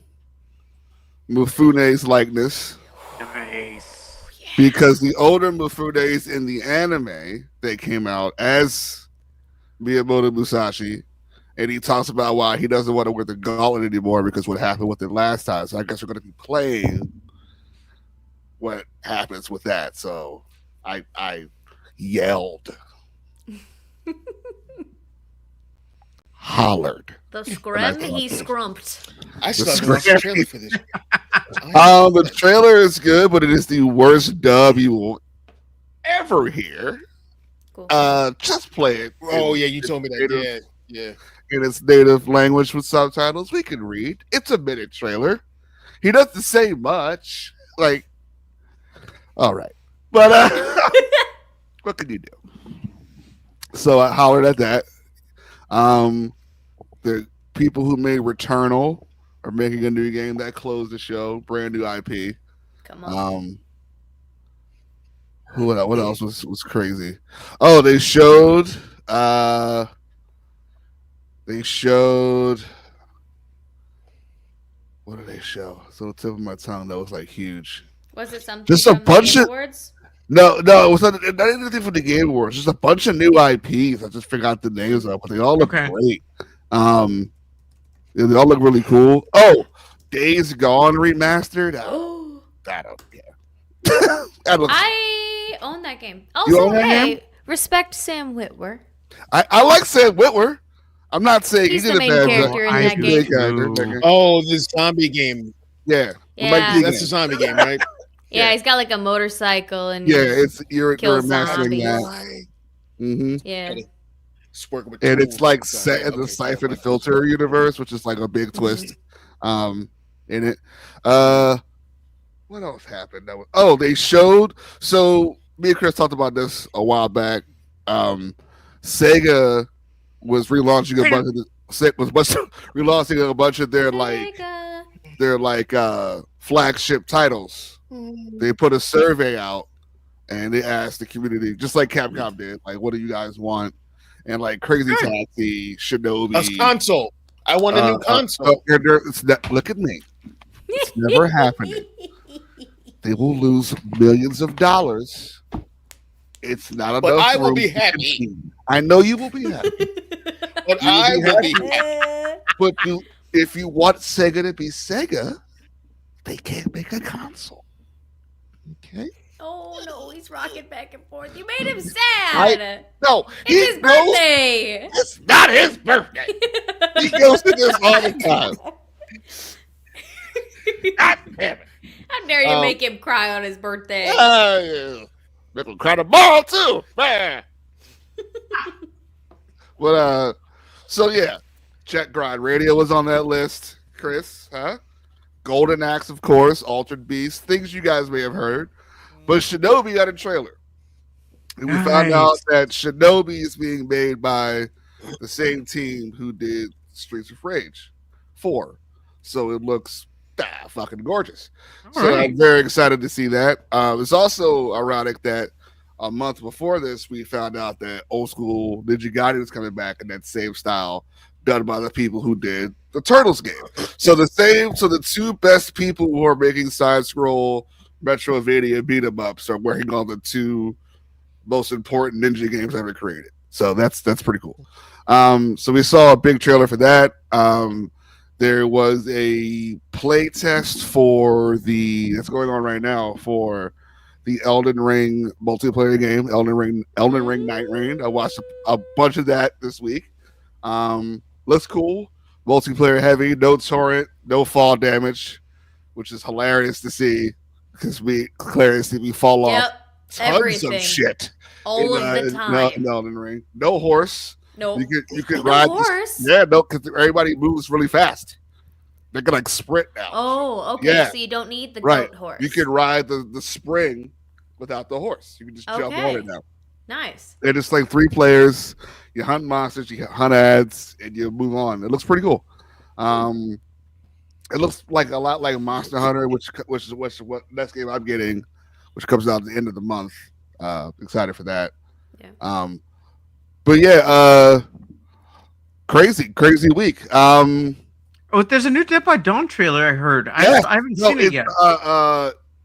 Mifune's likeness Nice. because the older Mifune's in the anime, they came out as Miyamoto Musashi, and he talks about why he doesn't want to wear the gauntlet anymore because what happened with it last time. So I guess we're going to be playing what happens with that. So I yelled. hollered. The scrum he scrumped. I still haven't watched the trailer for this. The trailer is good, but it is the worst dub you will ever hear. Cool. Just play it. Oh yeah, you told me that. Yeah. In its native language with subtitles, we can read. It's a minute trailer. He doesn't say much. Like, all right, but what can you do? So I hollered at that. The people who made Returnal are making a new game that closed the show, brand new IP. Come on. What else was crazy? Oh, they showed what did they show? It's on the tip of my tongue that was like huge. Was it something Just a from the bunch Game of- Awards? No, it was not anything from the Game Awards. Just a bunch of new IPs. I just forgot the names of, but they all look Okay. great. They all look really cool. Oh, Days Gone remastered. That looks. I own that game. You Also, own that hey, game? respect Sam Witwer. I like Sam Witwer. I'm not saying He's he the did a main bad character job. in He's that the game. main character in that game. Oh, the zombie game. Yeah. Yeah. Mike That's the Deegan. zombie game, right? Yeah, he's got like a motorcycle and Yeah, it's you're Kill remastering zombies. that. Mm-hmm. yeah. Working with And tools it's like inside. set in the Okay, Siphon like- Filter universe, which is like a big twist in it. What else happened? They showed. So me and Chris talked about this a while back. Sega was relaunching relaunching a bunch of their flagship titles. They put a survey out and they asked the community, just like Capcom did, like, what do you guys want? And like Crazy Taxi, Shinobi. A console. I want a new console. Look at me. It's never happening. They will lose millions of dollars. It's not But enough. I will room be to happy. concede. I know you will be happy. But You will I be will be happy. happy. But if you want Sega to be Sega, they can't make a console. Okay? Oh no, he's rocking back and forth. You made him sad. No, It's his birthday. It's not his birthday. He goes to this all the time. God damn it. How dare you make him cry on his birthday? Yeah. Make him cry the ball too. Man. But so yeah, Check Grind Radio was on that list. Chris, huh? Golden Axe, of course, Altered Beast, things you guys may have heard. But Shinobi got a trailer. And we found out that Shinobi is being made by the same team who did Streets of Rage 4. So it looks fucking gorgeous. I'm very excited to see that. It's also ironic that a month before this, we found out that Old School Ninja Gaiden is coming back in that same style, done by the people who did the Turtles game. So the two best people who are making side-scroll Metroidvania beat-em-ups are working on the two most important ninja games ever created. So that's pretty cool. So we saw a big trailer for that. There was a play test that's going on right now for the Elden Ring multiplayer game, Elden Ring Night Rain. I watched a bunch of that this week. Looks cool. Multiplayer heavy, no torrent, no fall damage, which is hilarious to see because we fall off tons everything. of shit. All of the time. In Elden Ring. No horse. Nope. You could No ride horse? because everybody moves really fast. They can like sprint now. Oh, okay. Yeah. So you don't need the Right. goat horse. You can ride the spring without the horse. You can just jump on it now. Nice. And it's like 3 players. You hunt monsters, you hunt ads, and you move on. It looks pretty cool. It looks like a lot like Monster Hunter, which is what next game I'm getting, which comes out at the end of the month. Excited for that. Yeah. But yeah, crazy week. Oh, there's a new Dead by Dawn trailer I heard. I haven't seen it yet.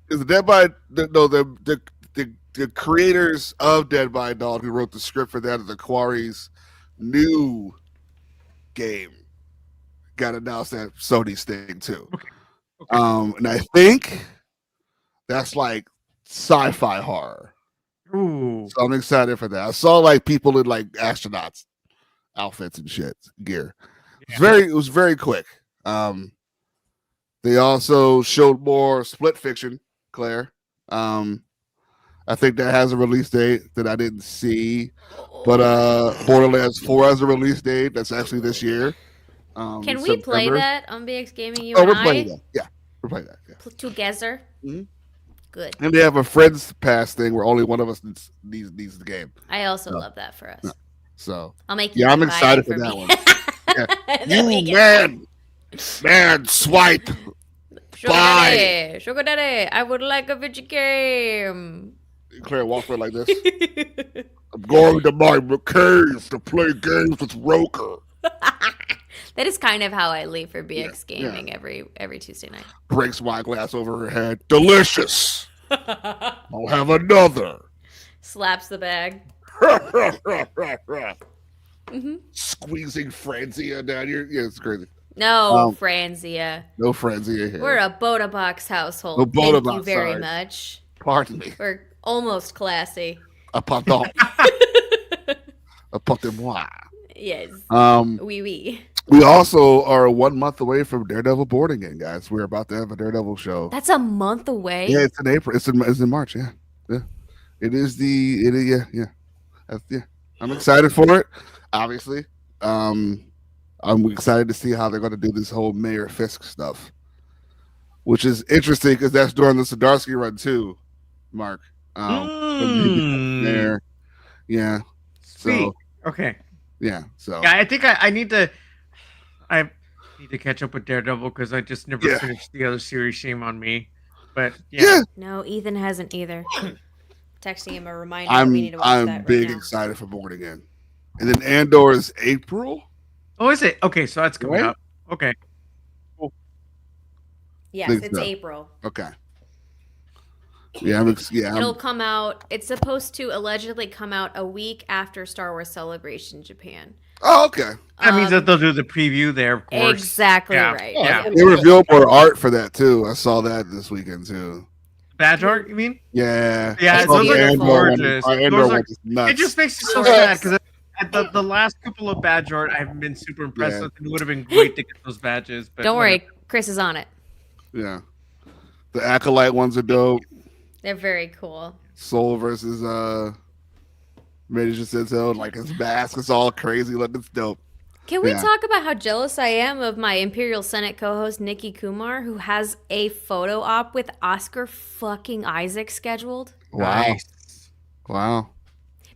Is the Dead by the creators of Dead by Dawn who wrote the script for that, the Quarry's new game, got announced at Sony's thing too. Okay. And I think that's like sci-fi horror. Ooh. So I'm excited for that. I saw like people in like astronauts outfits and shit, gear. It was very quick. They also showed more Split Fiction, Claire. I think that has a release date that I didn't see. But Borderlands 4 has a release date that's actually this year. Can we play that on BX Gaming? We're playing that. Yeah, we're playing that. Yeah. Together. Mhm. Good. And they have a Friends Pass thing where only one of us needs the game. I also love that for us. Yeah. So I'll make you. yeah, I'm excited for that one. Yeah. You man, swipe. Sugar Daddy, I would like a video game. Claire walks around like this. I'm going to my cave to play games with Roker. That is kind of how I leave for BX Gaming every Tuesday night. Breaks wine glass over her head. Delicious. I'll have another. Slaps the bag. Squeezing Franzia down here. Yeah, it's crazy. No, Franzia. No Franzia here. We're a Boda Box household. No Boda Thank Box, you very sorry. much. Pardon me. We're almost classy. Pardon. Pardon-moi. Yes. Oui. We also are 1 month away from Daredevil boarding in, guys. We're about to have a Daredevil show. That's a month away. Yeah, it's in April. It's in March. Yeah. It is yeah. I'm excited for it. Obviously, I'm excited to see how they're going to do this whole Mayor Fisk stuff, which is interesting because that's during the Zdarsky run too, Mark. Mayor. Yeah. Sweet. So okay. Yeah. So yeah, I think I need to catch up with Daredevil because I just never finished the other series. Shame on me. But yeah. No, Ethan hasn't either. Texting him a reminder. We need to watch that I'm right big now. excited for Born Again. And then Andor is April. Oh, is it? Okay, so that's coming up. Okay. Cool. Yes, it's April. Okay. Yeah, it'll come out. It's supposed to allegedly come out a week after Star Wars Celebration Japan. Oh, okay. That means that they'll do the preview there, of course. Exactly right. Yeah. They revealed more art for that too. I saw that this weekend too. Badge art, you mean? Yeah. Yeah, those are gorgeous. Nuts. It just makes me so sad because the last couple of badge art I haven't been super impressed with. It would have been great to get those badges. But don't worry, Chris is on it. Yeah. The Acolyte ones are dope. They're very cool. Soul versus Major Senso, like his mask is all crazy looking. It's dope. Can we talk about how jealous I am of my Imperial Senate co-host Nikki Kumar, who has a photo op with Oscar fucking Isaac scheduled? Wow. Nice. Wow.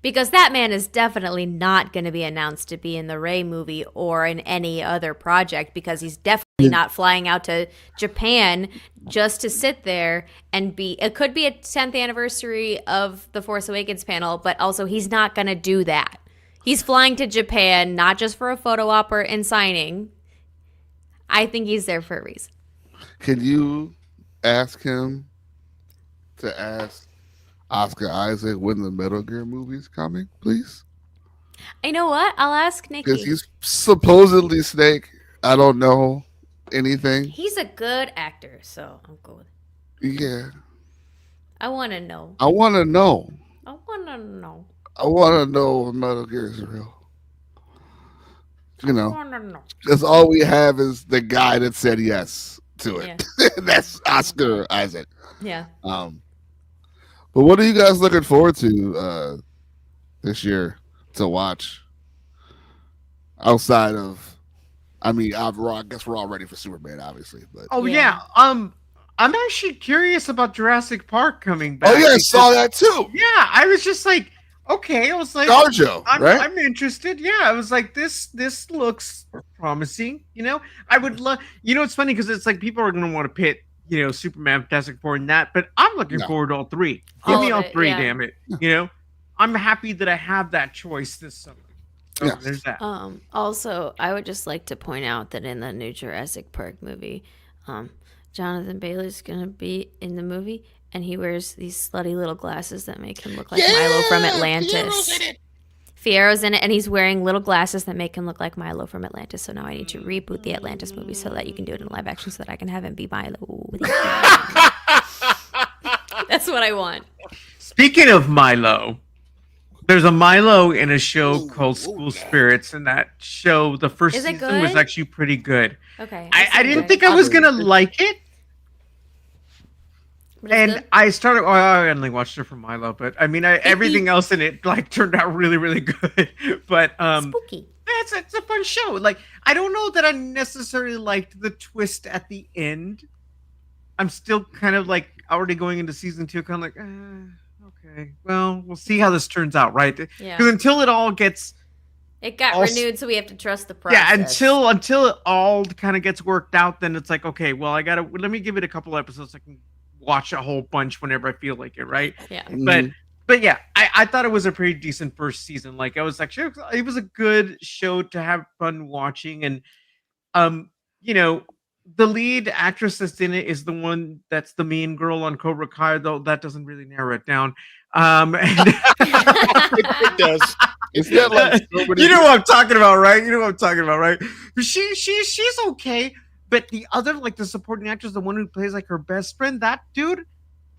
Because that man is definitely not going to be announced to be in the Rey movie or in any other project because he's definitely not flying out to Japan just to sit there and be. It could be a 10th anniversary of the Force Awakens panel, but also he's not going to do that. He's flying to Japan not just for a photo op and signing. I think he's there for a reason. Can you ask him to ask Oscar Isaac when the Metal Gear movie's coming, please? You know what? I'll ask Nikki. Because he's supposedly Snake. I don't know anything. He's a good actor, so I'm good. Yeah. I want to know. I want to know. I want to know. I want to know if Metal Gear is real. You know, because all we have is the guy that said yes to it. Yeah. That's Oscar Isaac. Yeah. But what are you guys looking forward to this year to watch? Outside of, I guess we're all ready for Superman, obviously. But yeah. I'm actually curious about Jurassic Park coming back. Oh yeah, I saw that too. Yeah, I was just like, okay, I was like, right? I'm interested. Yeah, I was like, this looks promising. You know, I would love. You know, it's funny because it's like people are going to want to pit, Superman, Fantastic Four, and that. But I'm looking forward to all three. Give me all three, damn it. You know, I'm happy that I have that choice this summer. So there's that. Also, I would just like to point out that in the new Jurassic Park movie, Jonathan Bailey's going to be in the movie. And he wears these slutty little glasses that make him look like Milo from Atlantis. Fiero's in it, and he's wearing little glasses that make him look like Milo from Atlantis. So now I need to reboot the Atlantis movie so that you can do it in live action so that I can have him be Milo. That's what I want. Speaking of Milo, There's a Milo in a show Ooh, called ooh, School yeah. Spirits, and that show, the first Is it season was good? actually pretty good. Okay. I didn't think I was gonna like it, But it's and good? I started. Oh, I only watched it for Milo, but I mean, everything else in it like turned out really, really good. But Spooky. yeah, it's a fun show. Like, I don't know that I necessarily liked the twist at the end. I'm still kind of like already going into season 2, kind of like, okay, well, we'll see how this turns out, right? Because Yeah. until it all gets, It got Also- renewed, so we have to trust the process. yeah, until it all kind of gets worked out, then it's like, okay, well, let me give it a couple episodes. So I can watch a whole bunch whenever I feel like it, right? Yeah. But yeah, I thought it was a pretty decent first season. Like, I was actually, it was a good show to have fun watching, and you know, the lead actress that's in it is the one that's the mean girl on Cobra Kai, though that doesn't really narrow it down. And It does. It's not like somebody. you know what I'm talking about, right? You know what I'm talking about, right? But she's okay. But the other, like the supporting actress, the one who plays like her best friend, that dude,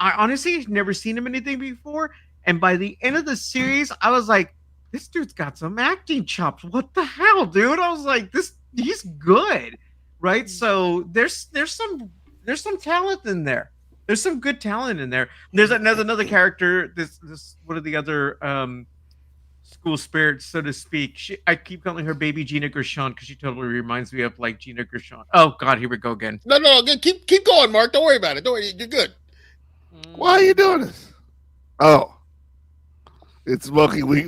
I honestly never seen him in anything before. And by the end of the series, I was like, this dude's got some acting chops. What the hell, dude? I was like, he's good, right? So there's some talent in there. There's some good talent in there. There's another character. This one of the other school spirits, so to speak. I keep calling her Baby Gina Gershon because she totally reminds me of like Gina Gershon. Oh God, here we go again. No, keep going, Mark. Don't worry about it. Don't worry, you're good. Why are you doing this? Oh, it's Monkey Week.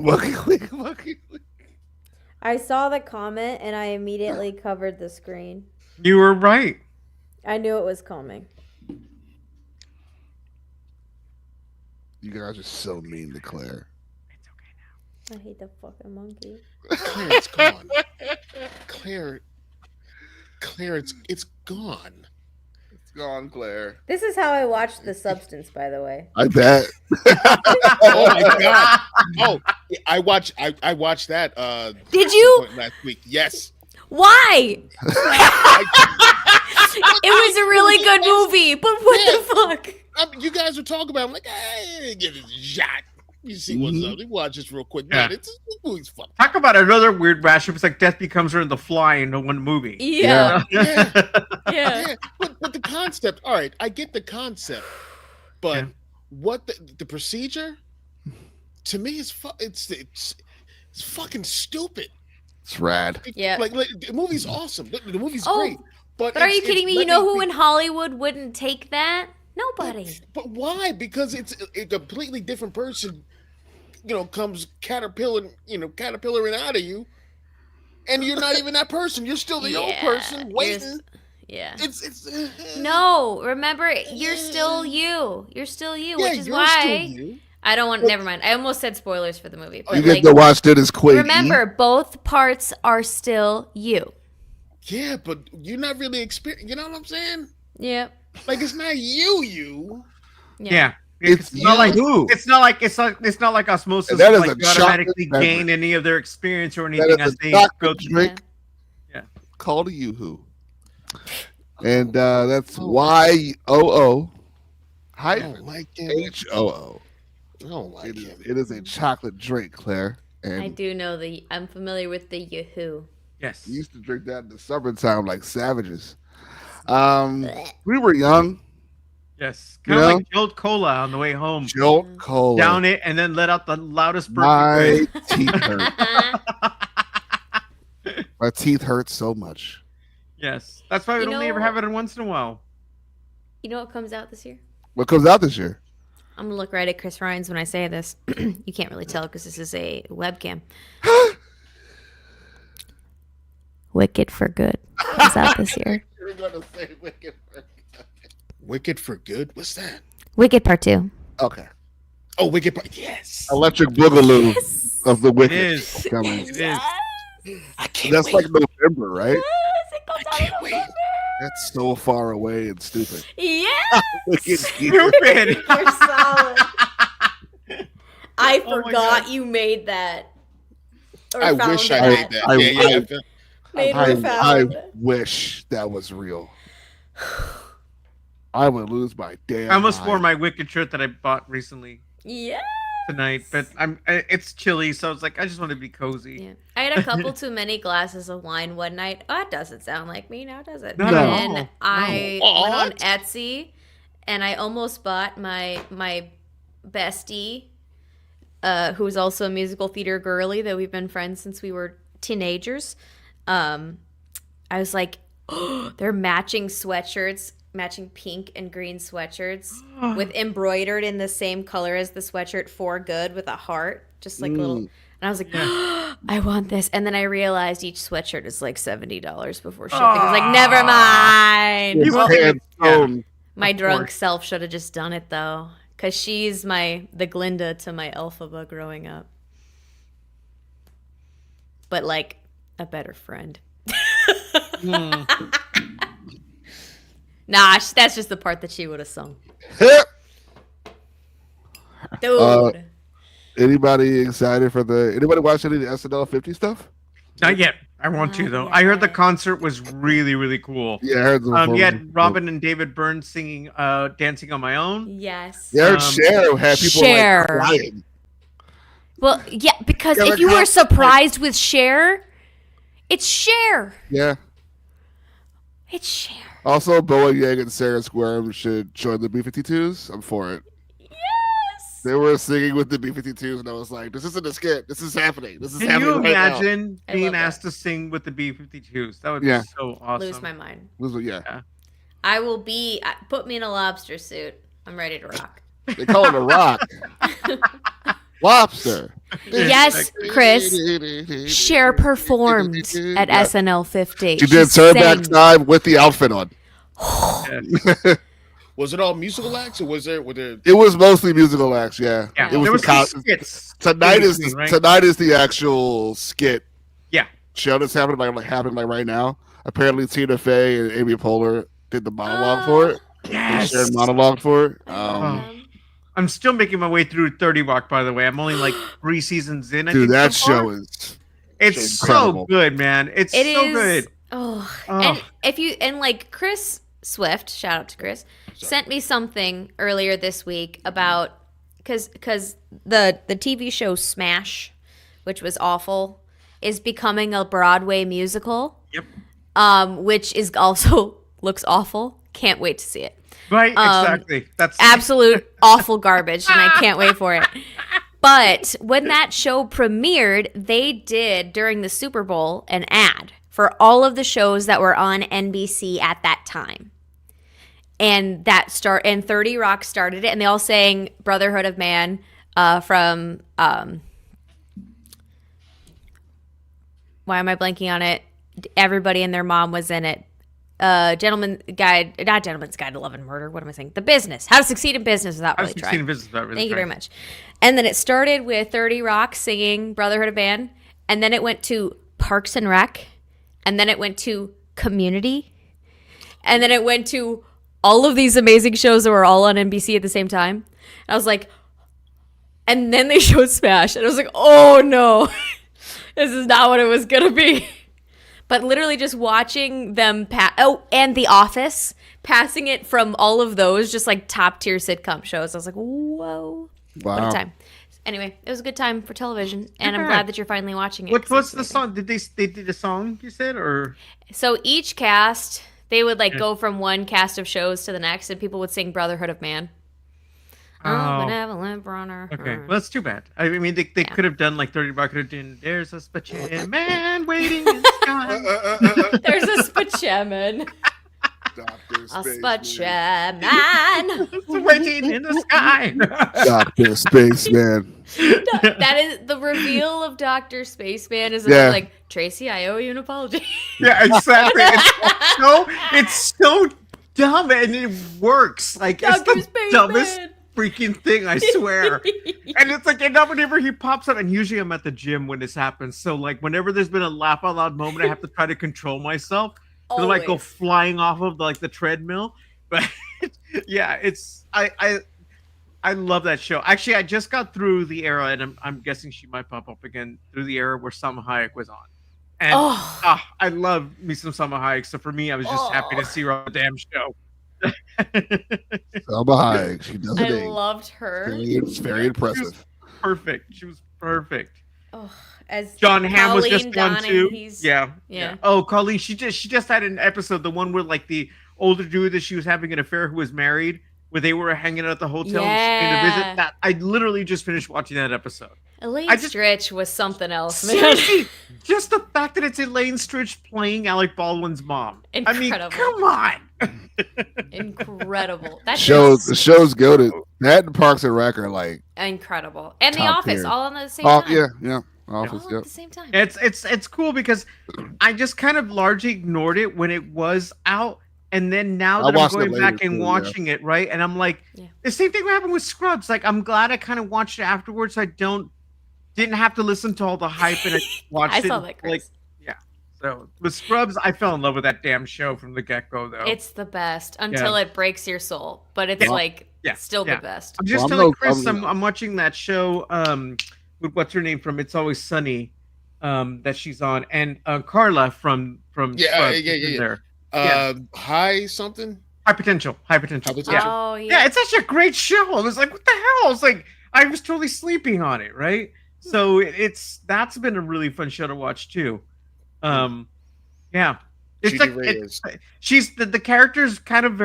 I saw the comment and I immediately covered the screen. You were right. I knew it was coming. You guys are so mean to Claire. It's okay now. I hate the fucking monkey. Claire, it's gone. Claire, it's gone. It's gone, Claire. This is how I watched The Substance, by the way. I bet. Oh my god. Oh, I watched that. Did you? last week? Yes. Why? It was a really good movie, but what the fuck? You guys were talking about it. I'm like, hey, give it a shot. You see what's up. Let me watch this real quick. Yeah. Man, this movie's fun. Talk about another weird mashup. It's like Death Becomes Her and The Fly in one movie. Yeah. Yeah. Yeah. Yeah, but the concept. All right, I get the concept, but Yeah. what the procedure to me is it's fucking stupid. It's rad. Yeah. Like the movie's awesome. The movie's Oh, great. But But are you it's kidding me? You letting know who me- in Hollywood wouldn't take that? Nobody. But why? Because it's a completely different person. Comes caterpillaring out of you, and you're not even that person. You're still the old Yeah, person you're waiting. Yeah. It's No, remember, you're still you. You're still you, Yeah, which is you're why still you. I don't want. Never mind. I almost said spoilers for the movie. But You get like, to watch Dennis Quaid. remember, both parts are still you. Yeah, but you're not really experiencing. You know what I'm saying? Yep. Like it's not you. Yeah. It's not like you. it's not like osmosis. And that is like a you automatically chocolate gain beverage. any of their experience or That anything is as a they go chocolate through. drink Yeah. called a Yoo-Hoo. And that's YOO I don't hyphen like him. HOO. I don't like him. It is a chocolate drink, Claire. And I do know I'm familiar with the Yahoo. Yes. we used to drink that in the summertime like savages. We were young. Yes. You Kind of know? like Jolt Cola on the way home. Jolt Cola. Down it and then let out the loudest burp. My you teeth hurt. My teeth hurt so much. could. Yes. That's why we You only ever know- have it once in a while. You know what comes out this year? What comes out this year? I'm gonna look right at Chris Ryan's when I say this. You can't really tell because this is a webcam. Wicked for Good comes out this year. You're gonna say Wicked. Wicked for Good? What's that? Wicked Part 2. Okay. Oh, Wicked Part. Yes. Electric Boogaloo of the Wicked It is. coming. It is. I can't That's wait. like November, right? I can't wait. That's so far away and stupid. Yeah, Wicked Stupid. You're solid. I Oh my forgot God. you made that. Or I found wish I that. made that. I- Yeah. Made I, or found. wish that was real. I would lose my damn I almost mind. wore my Wicked shirt that I bought recently. Yeah. tonight, but it's chilly, so I was like, I just want to be cozy. Yeah. I had a couple too many glasses of wine one night. Oh, that doesn't sound like me now, does it? No, And no. then I No. went on What? Etsy and I almost bought my bestie, who's also a musical theater girly that we've been friends since we were teenagers. I was like, oh, they're matching sweatshirts, matching pink and green sweatshirts with embroidered in the same color as the sweatshirt for good with a heart, just like little. And I was like, I want this. And then I realized each sweatshirt is like $70 before shipping. I was like, never mind. His Well, hands yeah. own. My Of drunk course. self should have just done it though, because she's the Glinda to my Elphaba growing up, but like a better friend. Nah, that's just the part that she would have sung. Dude. Anybody excited for anybody watch any of the SNL 50 stuff? Not yet. I want to though. Not I heard the yet. concert was really, really cool. Yeah, I heard the You performance. had Robin and David Byrne singing "Dancing on My Own." Yes. Yeah, I heard um, Cher had people Cher. like crying. Well, yeah, because Yeah, if like you how- were surprised with Cher, it's Cher. Yeah. It's Cher. Also, Boa Yang and Sarah Squirm should join the B-52s. I'm for it. Yes. They were singing with the B-52s, and I was like, this isn't a skit. This is happening. This is Can happening you right now. imagine I being love that. asked to sing with the B-52s? That would Yeah. be so awesome. Lose my mind. This was- yeah. I will be. Put me in a lobster suit. I'm ready to rock. They call it a rock. Lobster. Yes, Chris. Cher performed at Yeah. SNL 50. She did sang. Turnback Time with the outfit on. Was it all musical acts, or were there? It was mostly musical acts, yeah. Yeah, It was there was the some skits. tonight is between, right? tonight is the actual skit Yeah. show that's happening right now. Apparently Tina Fey and Amy Poehler did the monologue for it. They Yes. shared monologue for it. I'm still making my way through 30 Rock, by the way. I'm only like 3 seasons in. I Dude, think, that so far. show is It's incredible. so good, man. It's It so is. good. Oh, Oh. and if you like Chris Swift, shout out to Chris, sent me something earlier this week about because the TV show Smash, which was awful, is becoming a Broadway musical. Yep. Which is also looks awful. Can't wait to see it. Right, exactly. That's Absolute awful garbage, and I can't wait for it. But when that show premiered, they did during the Super Bowl an ad for all of the shows that were on NBC at that time. And 30 Rock started it, and they all sang Brotherhood of Man from why am I blanking on it? Everybody and their mom was in it. Gentleman's Guide to Love and Murder. What am I saying? The Business. How to Succeed in Business Without I Really was Trying. seeing business about really Thank you very trying. much. And then it started with 30 Rock singing Brotherhood of Man, and then it went to Parks and Rec, and then it went to Community, and then it went to all of these amazing shows that were all on NBC at the same time. And I was like, and then they showed Smash, and I was like, oh no, this is not what it was gonna be. But literally just watching them and The Office, passing it from all of those just like top tier sitcom shows. I was like, whoa, what a wow. time. Anyway, it was a good time for television, and I'm bad. glad that you're finally watching it. What's 'cause the it's song? Did they did a song you said or so each cast, they would like go from one cast of shows to the next, and people would sing Brotherhood of Man. Oh. Benevolent brother. okay? Well, that's too bad. I mean, they Yeah. could have done like 30 Rock could have done. There's a special man waiting in the sky. There's a spaceman. Dr. A Spaceman. spaceman. waiting in the sky. Dr. Spaceman. That is the reveal of Dr. Spaceman is Yeah. like, Tracy, I owe you an apology. Yeah, exactly. It's so dumb and it works. Like it's Dr. the Spaceman. dumbest freaking thing, I swear. And it's like, and now whenever he pops up, and usually I'm at the gym when this happens. So like whenever there's been a laugh out loud moment, I have to try to control myself. So I like go Always. flying off of the treadmill. But yeah, it's I love that show. Actually, I just got through the era, and I'm guessing she might pop up again through the era where Salma Hayek was on. And Oh. I love me some Salma Hayek. So for me, I was just happy to see her on the damn show. Selma Hayek. She does I it. loved her. It's very impressive. perfect. She was perfect. Oh, as John Hamm was just Colleen one too. Donning, Yeah. Oh, Colleen, she just had an episode, the one where like the older dude that she was having an affair who was married, where they were hanging out at the hotel and she came to visit. That I literally just finished watching that episode. Elaine Stritch was something else, man. Seriously, just the fact that it's Elaine Stritch playing Alec Baldwin's mom. Incredible. I mean, come on. Incredible. That The show's goated. That and Parks and Rec are like incredible. And The top Office, tier. all on the same time. Yeah. Office, All yeah. at the same time. It's cool because I just kind of largely ignored it when it was out. And then now that I'm going back and watching it, right? And I'm like, the same thing happened with Scrubs. Like, I'm glad I kind of watched it afterwards. So I didn't have to listen to all the hype and I watched it. I saw that, Chris. Like, yeah. So with Scrubs, I fell in love with that damn show from the get-go, though. It's the best until it breaks your soul. But it's still the best. I'm just telling Chris, I'm watching that show with what's her name from It's Always Sunny that she's on, and Carla from Scrubs there. High something? High potential. Yeah. Oh, yeah. Yeah, it's such a great show. I was like, what the hell? It's like I was totally sleeping on it, right? So that's been a really fun show to watch too. Yeah. It's she's the character's kind of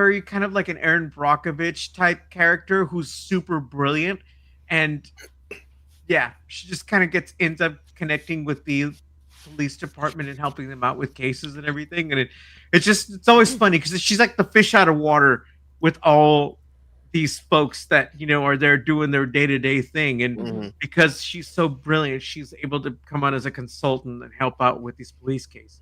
like an Erin Brockovich type character who's super brilliant, and she just kind of ends up connecting with the police department and helping them out with cases and everything, and it's always funny because she's like the fish out of water with all these folks that are there doing their day-to-day thing, and because she's so brilliant, she's able to come on as a consultant and help out with these police cases.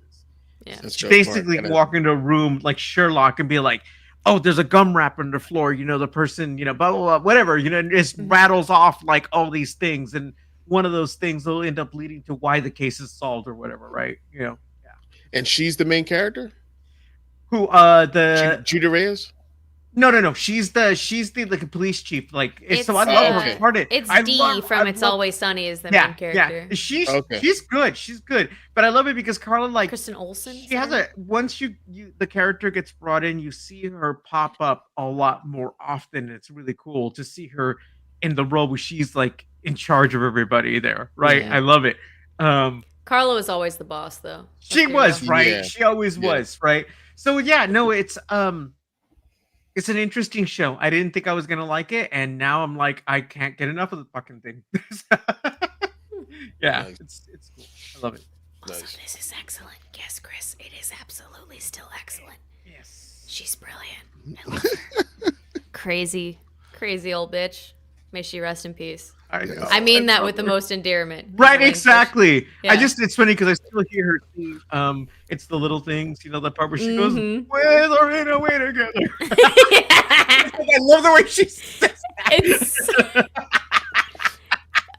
She basically walk into a room like Sherlock and be like, oh, there's a gum wrapper on the floor, the person, blah, blah, blah, whatever, and just rattles off like all these things, and one of those things will end up leading to why the case is solved or whatever, right? And she's the main character? Who Judy Reyes? No. She's the like police chief. Like, so I love her part. It's from It's Always Sunny is the main character. Yeah. She's good. She's good. But I love it because Carla, like, Kristen Olsen. She has once you the character gets brought in, you see her pop up a lot more often. It's really cool to see her in the role where she's like in charge of everybody there. Right. Yeah. I love it. Carla was always the boss, though. She was, right? Yeah. She always was, right? So it's an interesting show. I didn't think I was gonna like it, and now I'm like, I can't get enough of the fucking thing. Nice. It's cool. I love it. Also, this is excellent. Yes, Chris, it is absolutely still excellent. Yes, she's brilliant. I love her. Crazy old bitch. May she rest in peace. I know. I mean that with the most endearment. Right, exactly. Yeah. It's funny because I still hear her sing, it's the little things, the part where she goes, with or in a way together. I love the way she says that.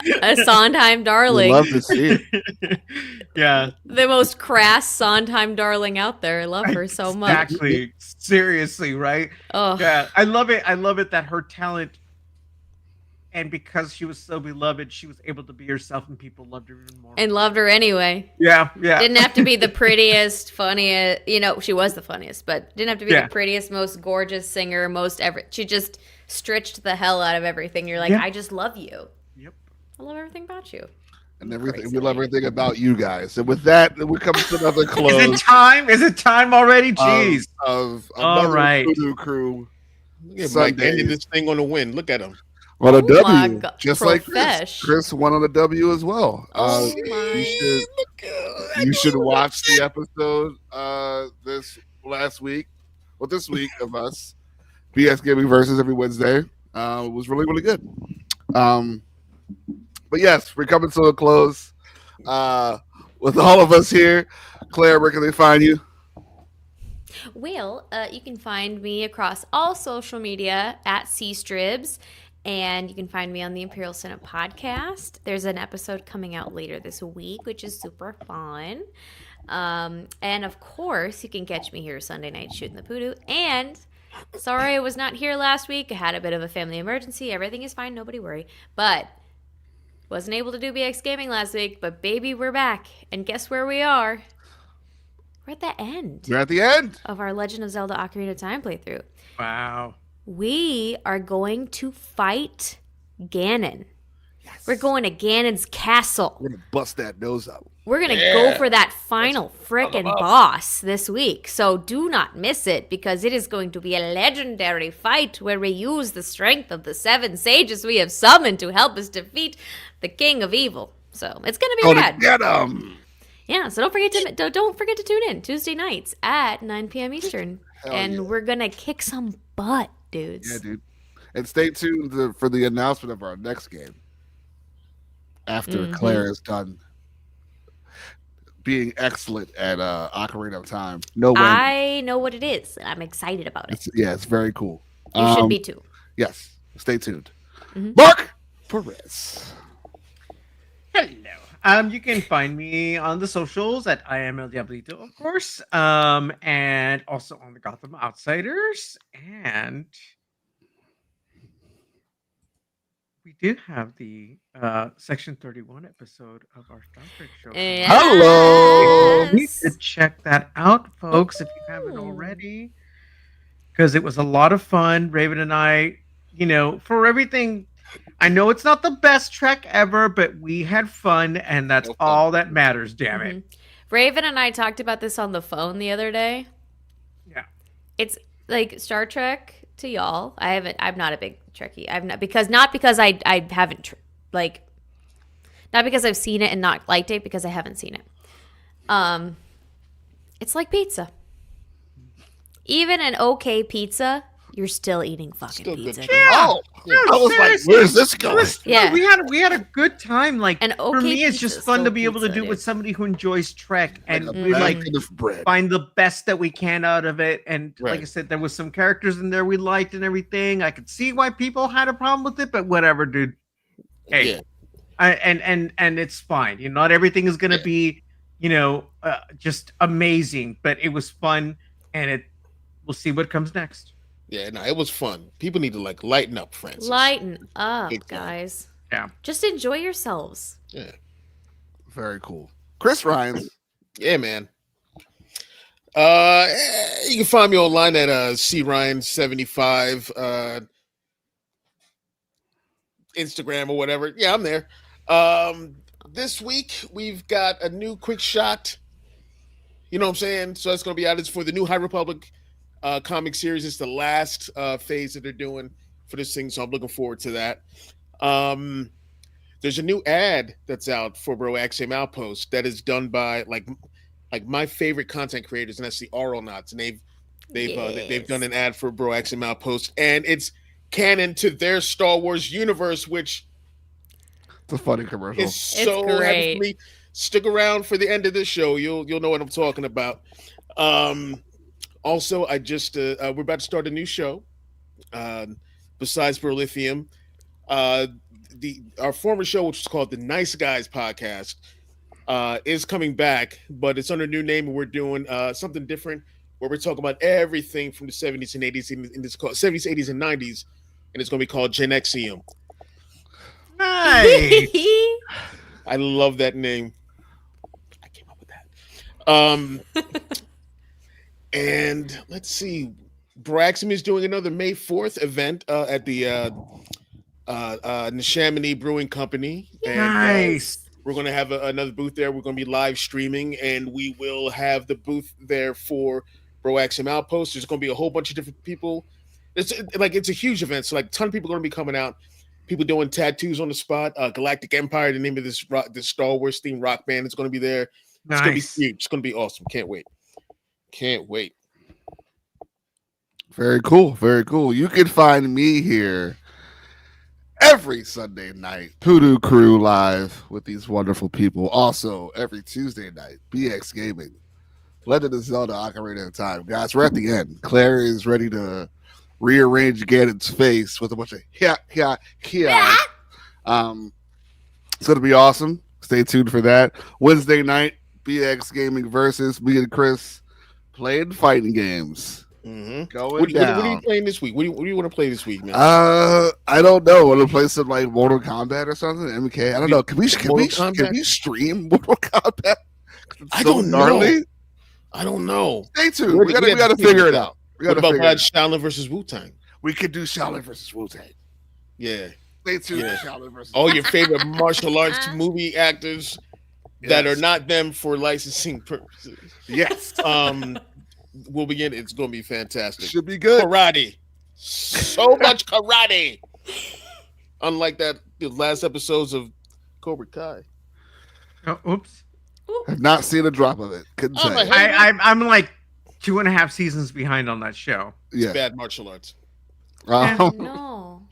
It's a Sondheim darling. Love to see it. Yeah. The most crass Sondheim darling out there. I love her so much. Exactly. Seriously, right? Oh. Yeah. I love it that her talent, and because she was so beloved, she was able to be herself, and people loved her even more. And loved her anyway. Yeah. Didn't have to be the prettiest, funniest. She was the funniest, but didn't have to be the prettiest, most gorgeous singer, She just stretched the hell out of everything. You're like, I just love you. Yep. I love everything about you. And everything. We love everything about you guys. And with that, we come to another close. Is it time already? Jeez. Of all right. PooDoo Crew. Like ending this thing on a win. Look at him. On a W, just like Chris. Chris won on a W as well. You should watch the episode this week of us BS Gaming Versus every Wednesday. It was really, really good. But yes, we're coming to a close. With all of us here, Claire, where can they find you? Well, you can find me across all social media at CStribs. And you can find me on the Imperial Senate podcast. There's an episode coming out later this week, which is super fun. And of course, you can catch me here Sunday night shooting the PooDoo. And sorry I was not here last week. I had a bit of a family emergency. Everything is fine. Nobody worry. But wasn't able to do BX Gaming last week. But baby, we're back. And guess where we are? We're at the end. You're at the end of our Legend of Zelda Ocarina of Time playthrough. Wow. We are going to fight Ganon. We're going to Ganon's castle. We're gonna bust that nose out. We're going to go for that final frickin' boss this week. So do not miss it because it is going to be a legendary fight where we use the strength of the 7 sages we have summoned to help us defeat the king of evil. So it's going to be rad. Get him! Yeah, so don't forget to tune in Tuesday nights at 9 p.m. Eastern. And we're going to kick some butt, dudes. Yeah, dude. And stay tuned for the announcement of our next game after Claire is done being excellent at Ocarina of Time. No way. I know what it is, and I'm excited about it. It's very cool. You should be too. Yes, stay tuned. Mark Perez. Hello. You can find me on the socials at I am El Diablito, of course, and also on the Gotham Outsiders. And we did have the Section 31 episode of our Star Trek show. Hello. You should check that out, folks, if you haven't already, because it was a lot of fun. Raven and I, for everything. I know it's not the best Trek ever, but we had fun, and that's all that matters, damn it. Raven and I talked about this on the phone the other day. Yeah. It's like Star Trek to y'all. I'm not a big Trekkie. Not because I haven't not because I've seen it and not liked it, because I haven't seen it. It's like pizza. Even an okay pizza, you're still eating fucking pizza. I was like, where's this going? Yeah. We had a good time. Like, and for me, it's just fun to be able to do with somebody who enjoys Trek, and we find the best that we can out of it. And like I said, there was some characters in there we liked and everything. I could see why people had a problem with it, but whatever, dude. Hey, and it's fine. Not everything is gonna be, just amazing, but it was fun, and we'll see what comes next. Yeah, no, it was fun. People need to lighten up, Francis. Lighten up, guys. Yeah. Just enjoy yourselves. Yeah. Very cool. Chris Ryan. Yeah, man. You can find me online at cryan75 Instagram or whatever. Yeah, I'm there. This week we've got a new quick shot. You know what I'm saying? So that's going to be out. It's for the new High Republic comic series. It's the last phase that they're doing for this thing, so I'm looking forward to that. There's a new ad that's out for Bro Axiom Outpost that is done by like my favorite content creators, and that's the Aeronauts, and they've done an ad for Bro Axiom Outpost, and it's canon to their Star Wars universe, which it's a funny commercial. It's so great. Stick around for the end of this show. You'll know what I'm talking about. Also, I just we're about to start a new show. Besides Berlithium, our former show, which was called the Nice Guys Podcast, is coming back, but it's under a new name, and we're doing something different where we're talking about everything from the 70s and 80s, and it's called 70s, 80s, and 90s, and it's going to be called Gen Xium. Nice. I love that name. I came up with that. And let's see, Braxton is doing another May 4th event at the Neshaminy Brewing Company. And, nice. We're going to have another booth there. We're going to be live streaming, and we will have the booth there for Broaxium Outpost. There's going to be a whole bunch of different people. It's a huge event. So a ton of people are going to be coming out. People doing tattoos on the spot. Galactic Empire, the name of this Star Wars themed rock band, is going to be there. Nice. It's going to be huge. It's going to be awesome. Can't wait. Very cool. Very cool. You can find me here every Sunday night, PooDoo Crew live with these wonderful people. Also, every Tuesday night, BX Gaming, Legend of Zelda Ocarina of Time. Guys, we're at the end. Claire is ready to rearrange Ganon's face with a bunch of It's going to be awesome. Stay tuned for that. Wednesday night, BX Gaming versus me and Chris playing fighting games. Mm-hmm. Going down. What are you playing this week? What do you want to play this week, man? I don't know. Want to play some like Mortal Kombat or something? MK? I don't know. Can we stream Mortal Kombat? I don't know. Stay tuned. We gotta figure it out. What about Shaolin versus Wu-Tang? We could do Shaolin versus Wu-Tang. Yeah. Stay tuned Yeah. for Shaolin versus. All your favorite martial arts movie actors that Yes. are not them for licensing purposes. Yes, We'll begin. It's going to be fantastic. should be good. Karate. So much karate. Unlike the last episodes of Cobra Kai. Oh, oops. Have not seen a drop of it. Couldn't I'm tell a you. I'm like 2.5 seasons behind on that show. Yeah. Bad martial arts. No.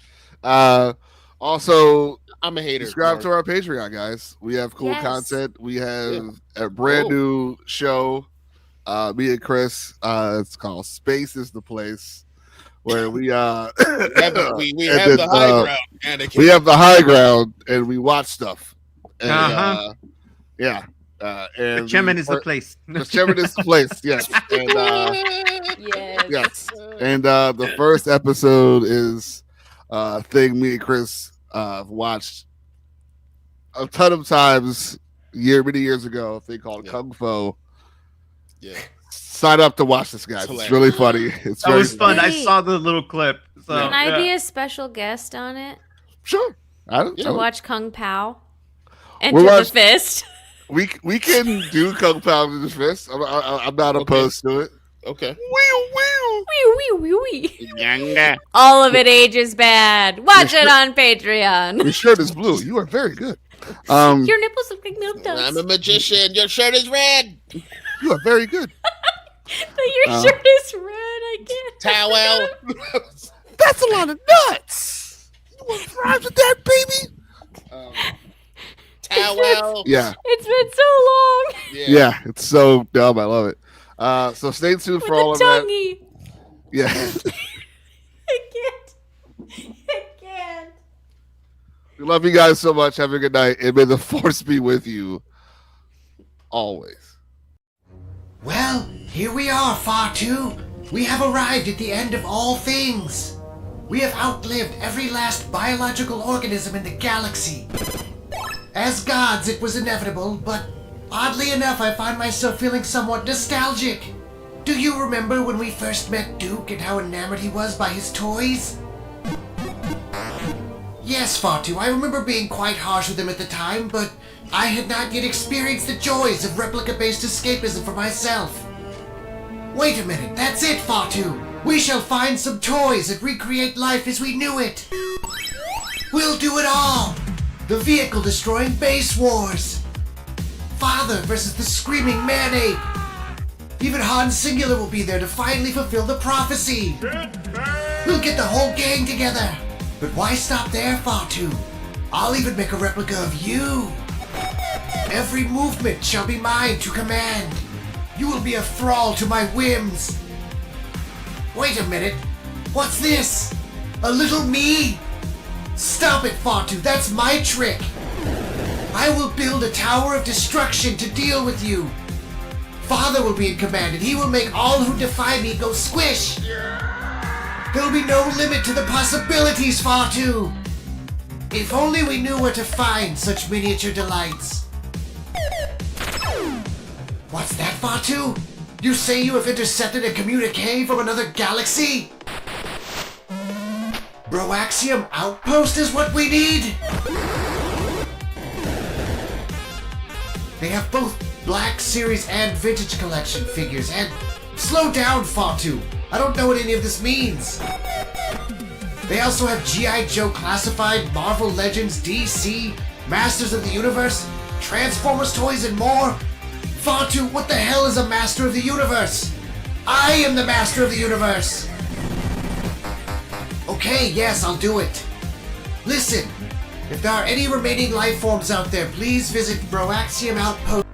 Also, I'm a hater. subscribe Mark. to our Patreon, guys. We have cool Yes. content. We have a brand new show. Me and Chris. It's called Space is the Place, where we We have the, we and have then, the high ground, Anakin. we have the high ground and we watch stuff. And Uh-huh. yeah. And Chemin is the place. The Chemin is the place, yes. And Yes. yes. And the first episode is a thing me and Chris watched a ton of times many years ago, a thing called Yeah. Kung Fu. Yeah. Sign up to watch this, guys. It's It's really funny. It's That very was fun. I Wait. saw the little clip. So, Can I yeah. be a special guest on it? Sure. I don't To know. watch Kung Pao? We'll Enter the watch- fist. We can do Kung Pao in the fist. I'm not Okay. opposed to it. Okay. Wee, wee, wee, wee. Younger. All of it ages bad. Watch it on Patreon. Your shirt is blue. You are very good. Your nipples look like milk I'm duds. a magician. Your shirt is red. You are very good. Your shirt is red. I can't. Towel. That's a lot of nuts. You want fries with that, baby? Towel. Yeah. It's been so long. Yeah, it's so dumb. I love it. So stay tuned With for all the of that. tonguey. Yeah. I can't. I can't. We love you guys so much. Have a good night. And may the force be with you always. Well, here we are, Fatu. We have arrived at the end of all things. We have outlived every last biological organism in the galaxy. As gods, it was inevitable, but oddly enough, I find myself feeling somewhat nostalgic. Do you remember when we first met Duke and how enamored he was by his toys? Yes, Fatu, I remember being quite harsh with him at the time, but I had not yet experienced the joys of replica-based escapism for myself. Wait a minute, that's it, Fatu! We shall find some toys that recreate life as we knew it! We'll do it all! The vehicle-destroying base wars! Father versus the screaming man-ape! Even Han Singular will be there to finally fulfill the prophecy! We'll get the whole gang together! But why stop there, Fatu? I'll even make a replica of you! Every movement shall be mine to command! You will be a thrall to my whims! Wait a minute! What's this? A little me? Stop it, Fatu, that's my trick! I will build a tower of destruction to deal with you! Father will be in command and he will make all who defy me go squish! There'll be no limit to the possibilities, Fatu! If only we knew where to find such miniature delights. What's that, Fatu? You say you have intercepted a communique from another galaxy? Broaxium Outpost is what we need? They have both Black Series and Vintage Collection figures, and... Slow down, Fatu! I don't know what any of this means! They also have G.I. Joe Classified, Marvel Legends, DC, Masters of the Universe, Transformers toys, and more! Fatu, what the hell is a Master of the Universe? I am the Master of the Universe! Okay, yes, I'll do it. Listen, if there are any remaining life forms out there, please visit Broaxium Outpost.